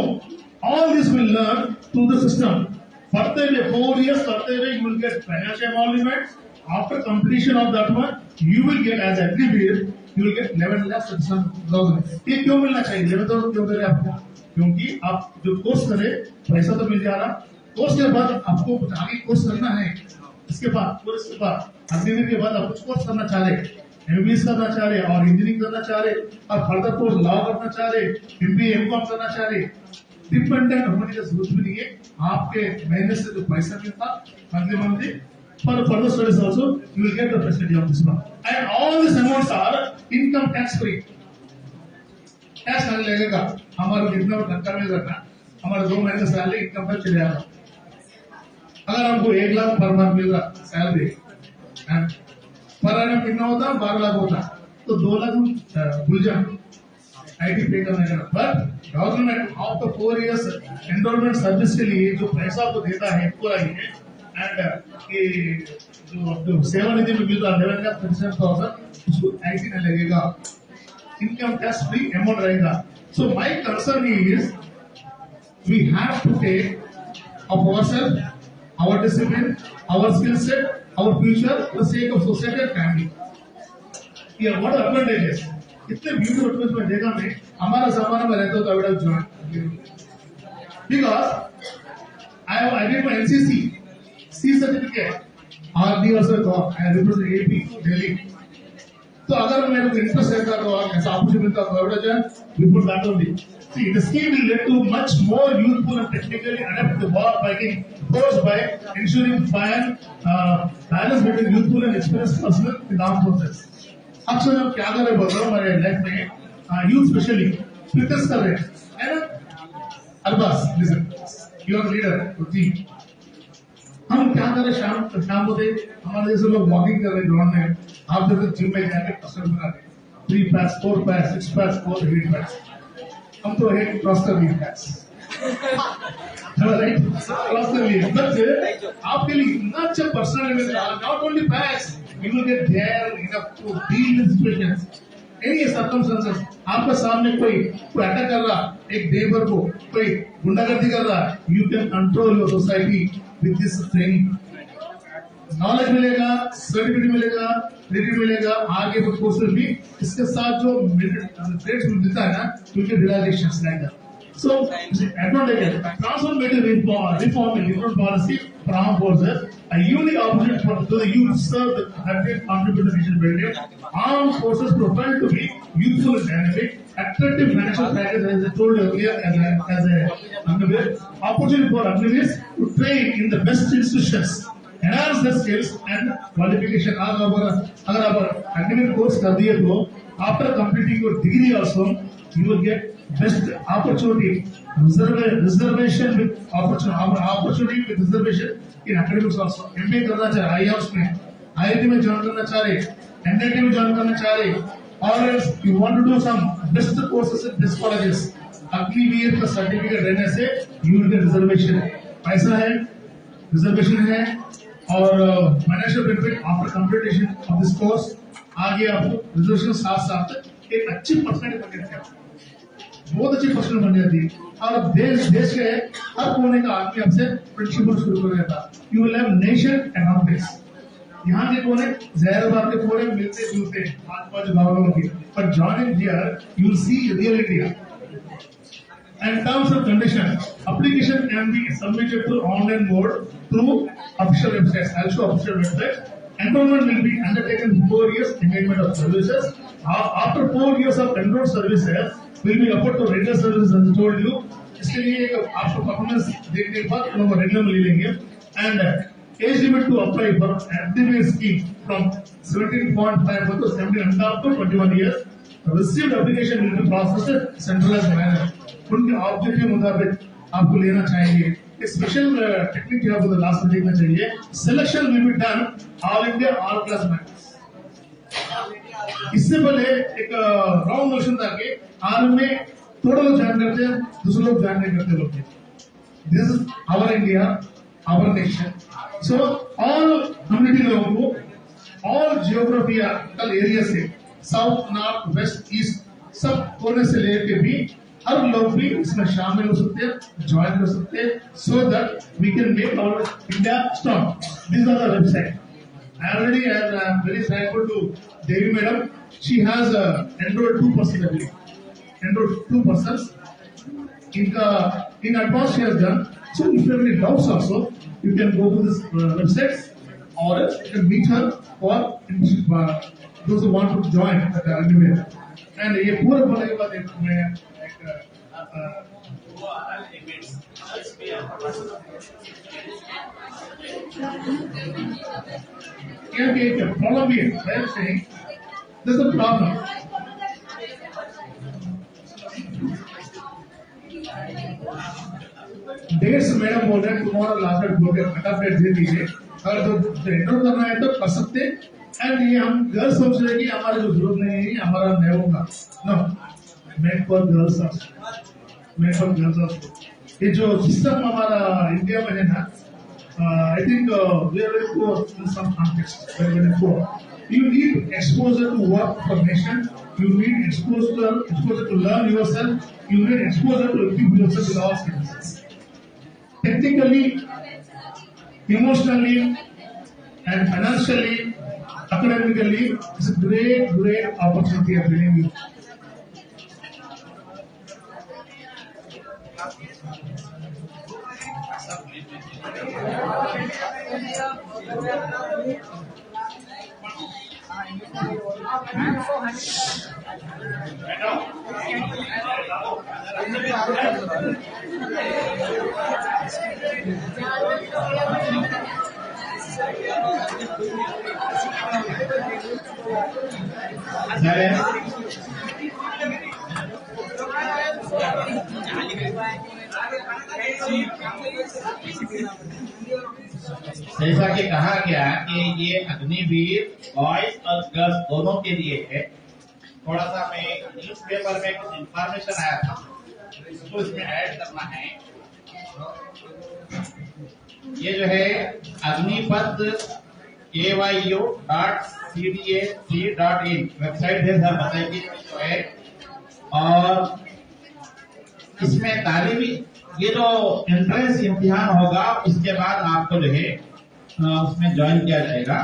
all this will learn through the system. Further 4 years, you will get financial emoluments. After completion of that one, you will get as aggregate, you will get 11 lakhs and some thousand. ये क्यों मिलना चाहिए? 11,000 क्यों करे आपको? क्योंकि आप जो कोर्स करे, पैसा तो मिल जा रहा. कोर्स के बाद आपको आगे कोर्स करना है. इसके बाद कोर्स के बाद अग्निवीर के बाद आप कुछ कोर्स करना चाह रहे, एमबीबीएस करना चाह रहे और इंजीनियरिंग करना चाह रहे और फर्दर कोर्स लॉ करना चाह रहे, एमबीए एमकॉम करना चाह रहे, डिपेंडेंट होने की जरूरत भी नहीं है. आपके महीने से जो पैसा मिलता monthly for further studies also you will get the facility of this one, and all this amounts are income tax free. Tax नहीं लगेगा. हमारा जितना धक्का मिल रहा है, हमारे 2 महीने सैलरी इनकम टैक्स चले जाएगा. अगर हमको 1 लाख पर मंथ मिल रहा सैलरी, पर एनम कितना होता, 12 लाख होता, तो 2 लाख हम भूल जाए आईटी पे करने का. But government after 4 years enrolment service के लिए जो पैसा आपको देता है पूरा ही है, एंड जो सेवा निधि में मिल रहा 11,37,000 उसको आईटी नहीं लगेगा, इनकम टैक्स फ्री अमाउंट रहेगा. So my concern is we have to take of ourselves, our discipline, our skill set, our future for the sake of society and family. Yeah, what are advantages? इतने beautiful advantages में देखा मैं, हमारा जमाना में रहता तो I would have joined. Because I did my NCC, C certificate, RD also got, I represent AP to Delhi. तो अगर मेरे को इंटरेस्ट रहता तो ऐसा अपॉर्चुनिटी मिलता तो I would have joined before that only. See, the scheme will lead to much more youthful and technically adept to war fighting force by ensuring fine balance between youthful and experienced personnel in the armed forces. अक्सर हम क्या कर रहे बोल रहे हमारे life में youth specially fitness कर रहे हैं ना. Arbaaz listen, you are leader ji. हम क्या कर रहे शाम को हमारे जैसे लोग वॉकिंग कर रहे ग्राउंड में, आप जैसे जिम में जाके कसरत बना रहे, 3 packs 4 packs 6 packs 4 8 packs. हम तो एक क्रॉस कर लिए पैक्स, राइट, क्रॉस कर लिए. बट आपके लिए इतना अच्छा personal image, not only packs, you will get their enough to deal with situations, any circumstances. आपके सामने कोई अटैक कर रहा, एक देवर को कोई गुंडागर्दी कर रहा, you can control your society with this training. Knowledge मिलेगा, सर्टिफिकेट मिलेगा, क्रेडिट मिलेगा, आगे वो कोर्सेज भी. इसके साथ जो ट्रेड्स मिलता है ना, उनके realisations like that. So, advantages, transformative reform in different policy for armed forces, a unique opportunity for the youth to serve the country, contribute to nation building. Armed forces profile to be youthful and dynamic, attractive financial package, as I told you earlier, as a opportunity for activists to train in the best institutions, enhance their skills and qualification. अगर आप academic course कर दिए तो after completing your degree also you will get best opportunity, reservation with opportunity with reservation in academics also. MBA करना चाह रहे, IIMs में, IIT में join करना चाह रहे, NIT में join करना चाह रहे, or else you want to do some best courses in best colleges. अगली ईयर का सर्टिफिकेट रहने से you will get reservation. पैसा है, reservation है, और financial benefit after completion of this course. आगे आपको रिजर्वेशन साथ साथ एक अच्छी पर्सनैलिटी बन जाती है, बहुत अच्छी पर्सनैलिटी बन जाती है। और देश के हर कोने का आदमी आपसे फ्रेंडशिप शुरू कर देता। You will have nation around this. यहाँ के कोने ज़ाहिर बात है पूरे मिलते जुलते आजू-बाजू गाँवों के, पर joining here you will see real India. And terms and conditions, application can be submitted to online mode through official websites, also official websites. Enrollment will be undertaken 4 years engagement of services. After 4 years of enrolled services, will be offered to regular services as I told you. इसके लिए आपको performance देखने के बाद उनको regular में ले लेंगे। And age limit to apply for FDB scheme from 17.5 to 17 and up to 21 years. Received application will be processed centralized manner. उनके ऑब्जेक्टिव मुताबिक आपको लेना चाहिए। एक स्पेशल टेक्निक आपको लास्ट में देखना चाहिए। Selection will be done all India all class maths. इससे पहले एक राउंड मोशन था कि आर्मी में थोड़े लोग ज्वाइन करते हैं, दूसरे लोग ज्वाइन नहीं करते लोग। This is our India, our nation. So all community लोगों को ऑल जियोग्राफिकल एरिया से साउथ, नॉर्थ, वेस्ट, ईस्ट सब कोने से लेके भी हर लोग भी इसमें शामिल हो सकते हैं, ज्वाइन कर सकते हैं, so that we can make our India strong. This are the website. Already, and I am very thankful to Devi Madam. She has enrolled 2 persons, I believe. Enrolled 2 persons. In advance, she has done. So, if you have any doubts also, you can go to this website, or you can meet her, or those who want to join at the anywhere. And ये पूरा बोलने के बाद एक problem भी है। I am saying there's a problem. That's madam बोल रहे हैं तुम्हारा लास्ट डेट बोल रहे फटाफट दे दीजिए, अगर तो एंटर करना है तो कर सकते। एंड ये हम गर्ल्स सोच रहे हैं कि हमारी जो जरूरत नहीं है, हमारा नहीं होगा। No, made for girls also, made for girls also. ये जो सिस्टम हमारा इंडिया में है ना, I think we are very poor in some context, very poor. You need exposure to work for nation. You need exposure to learn yourself. You need exposure to equip yourself with all skills. Technically, emotionally, and financially, academically, it's a great opportunity. I'm telling you. जैसा कि कहा गया कि ये Agniveer boys और girls दोनों के लिए है। थोड़ा सा मैं न्यूज़पेपर में कुछ इंफॉर्मेशन आया था, इसको इसमें ऐड करना है। ये जो है अग्निपथ AYU.CDAC.in वेबसाइट है, सर बताएंगे जो है। और इसमें तालीमी ये जो एंट्रेंस इम्तिहान होगा उसके बाद आपको जो है उसमें ज्वाइन किया जाएगा।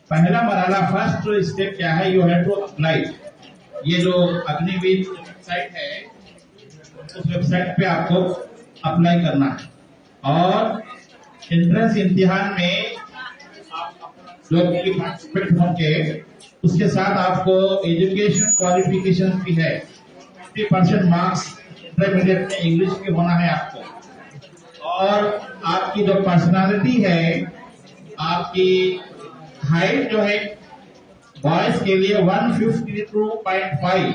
पहला मरहला फर्स्ट स्टेप क्या है, यू हैव टू अप्लाई। ये जो अग्निवीर वेबसाइट है उस वेबसाइट पे आपको अप्लाई करना है। और एंट्रेंस इम्तिहान में जो पार्टिसिपेट होंगे उसके साथ आपको एजुकेशन क्वालिफिकेशन भी है। 50% मार्क्स इंटरमीडिएट में इंग्लिश में होना है आपको। और आपकी जो पर्सनालिटी है, आपकी हाइट जो है बॉयज के लिए 152.5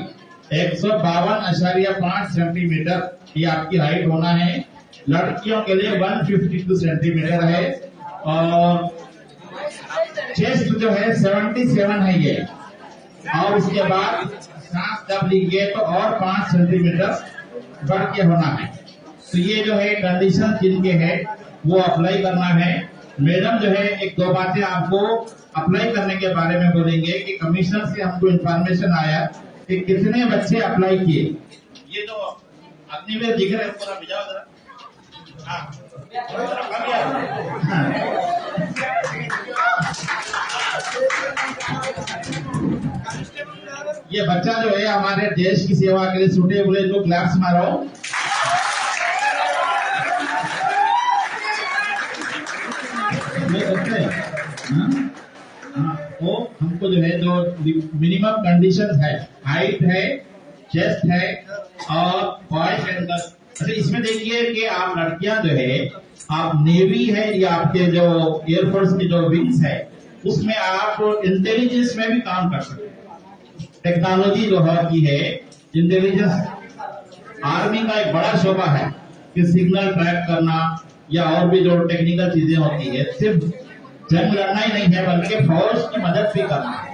152.5 सेंटीमीटर ये आपकी हाइट होना है। लड़कियों के लिए 152 सेंटीमीटर है। और चेस्ट जो है 77 है ये। और उसके बाद सांस जब लीजिए तो और 5 सेंटीमीटर बढ़ के होना है। तो ये जो है कंडीशन जिनके है वो अप्लाई करना है। मैडम जो है एक दो बातें आपको अप्लाई करने के बारे में बोलेंगे कि कमिश्नर से हमको इंफॉर्मेशन आया कि कितने बच्चे अप्लाई किए। ये जो अग्निवीर दिख रहे हैं पूरा भिजाओ जरा। हाँ। ये बच्चा जो है हमारे देश की सेवा के लिए सूटेबल है, तो क्लैप्स मारो। तो हमको जो है जो मिनिमम कंडीशन है, हाइट है, चेस्ट है और वॉइस एंड अच्छा इसमें देखिए कि आप लड़कियां जो है आप नेवी है या आपके जो एयरफोर्स की जो विंग्स है उसमें आप इंटेलिजेंस में भी काम कर सकते हैं। टेक्नोलॉजी जो है की है इंटेलिजेंस आर्मी का एक बड़ा शोबा है कि सिग्नल ट्रैक करना या और भी जो टेक्निकल चीजें होती है, सिर्फ जंग लड़ना ही नहीं है बल्कि फौज की मदद भी करना है।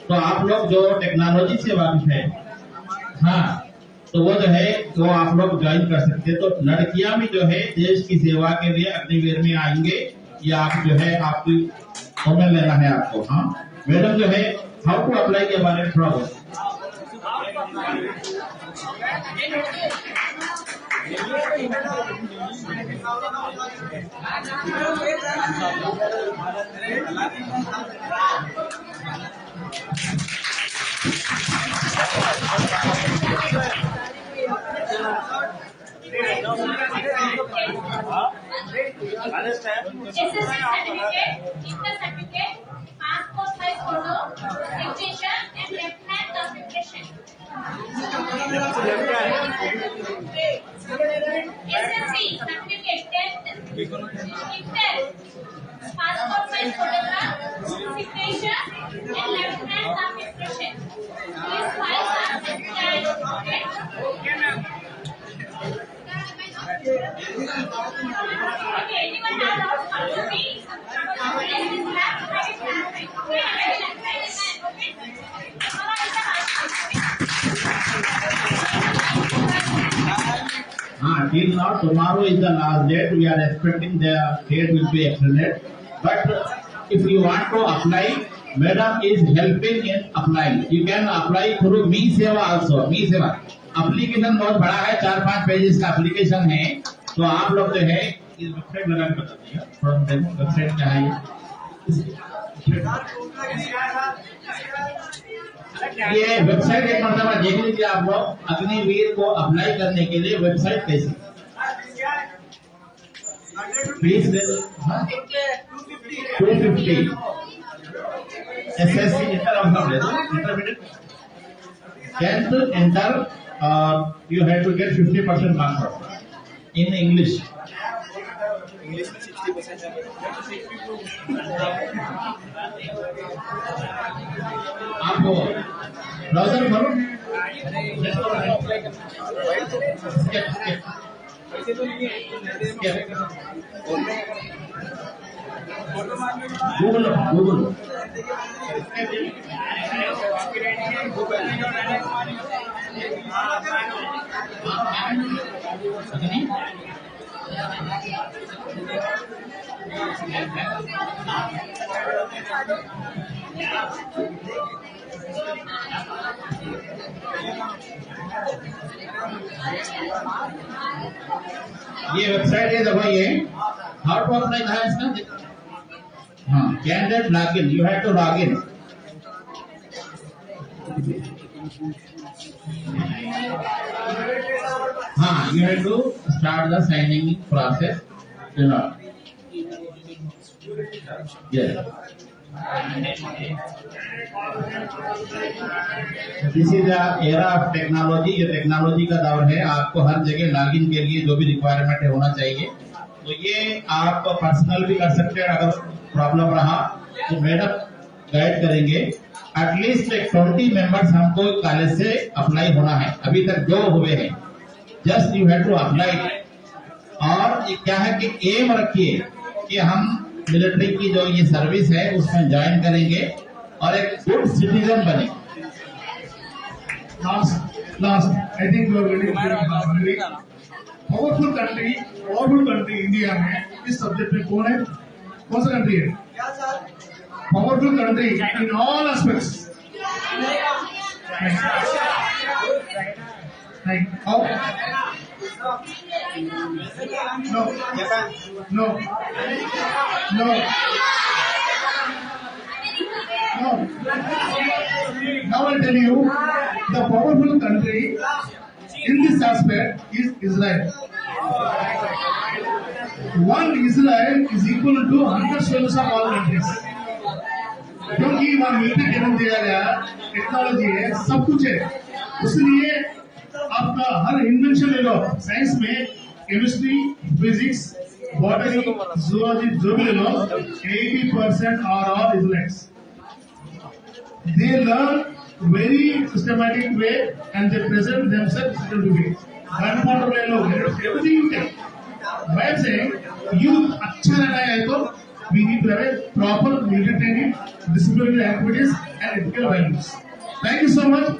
तो आप लोग जो टेक्नोलॉजी से वाकिफ है, हाँ, तो वो जो है वो आप लोग ज्वाइन कर सकते हैं। तो लड़कियां भी जो है देश की सेवा के लिए अग्निवीर में आएंगे, या आप जो है आपकी कॉमेंट लेना है आपको। हाँ मैडम जो है हाउ टू अप्लाई के बारे में थोड़ा बहुत SSC certificate, inter certificate, passport size photo, signature and left hand configuration. SSC certificate, 10th, inter, passport size photograph, signature and left hand configuration. These files are scanned. Okay, anyone have doubts come to me? Till now, tomorrow is the last date. We are expecting the date will be extended. But if you want to apply, Madam is helping in applying. You can apply through Me Seva also. Me Seva. Application बहुत बड़ा है, 4-5 pages का application है। तो आप लोग जो है इस वेबसाइट लगा के बता दीजिए वेबसाइट क्या है ये वेबसाइट एक मरतबा देख लीजिए आप लोग। अग्निवीर को अप्लाई करने के लिए वेबसाइट कैसी fees 250 SSC intermediate 10th enter you have to get 50% marks in English. English में 60% आपको ब्राउजर खोलो वैसे तो नहीं है गूगल ये वेबसाइट है, देखो ये हाउ टू अप्लाई है इसका। हाँ candidate login, you have to login. हाँ you have to start the signing process, you know. Yes this is the era of technology. ये टेक्नोलॉजी का दौर है। आपको हर जगह लॉगिन के लिए जो भी रिक्वायरमेंट है होना चाहिए। तो ये आप पर्सनल भी कर सकते हैं। अगर प्रॉब्लम रहा तो मैडम गाइड करेंगे। एटलीस्ट 20 मेंबर्स हमको कॉलेज से अप्लाई होना है। अभी तक 2 हुए हैं। Just you have to apply. और क्या है कि एम रखिए कि हम मिलिट्री की जो ये सर्विस है उसमें ज्वाइन करेंगे और एक गुड सिटीजन बने। Last I think powerful country India में इस सब्जेक्ट में कौन है? कौन सा कंट्री है? क्या sir? Powerful country in all aspects. Right. How? No. No. No. No. Now I'll tell you, the powerful country in this aspect is Israel. One Israel is equal to 100 soldiers of all countries. क्योंकि वहाँ military training दिया गया, technology है, सब कुछ है. इसलिए आपका हर इन्वेंशन ले लो, साइंस में केमिस्ट्री, फिजिक्स, बॉटनी, जूलॉजी जो भी ले लो, 80% are all Israelites. They learn very systematic way and they present themselves systematic way. Gunpowder ले लो, everything you can. By saying you अच्छा रहना है तो we need to have a proper military training, disciplinary activities and ethical values. Thank you so much.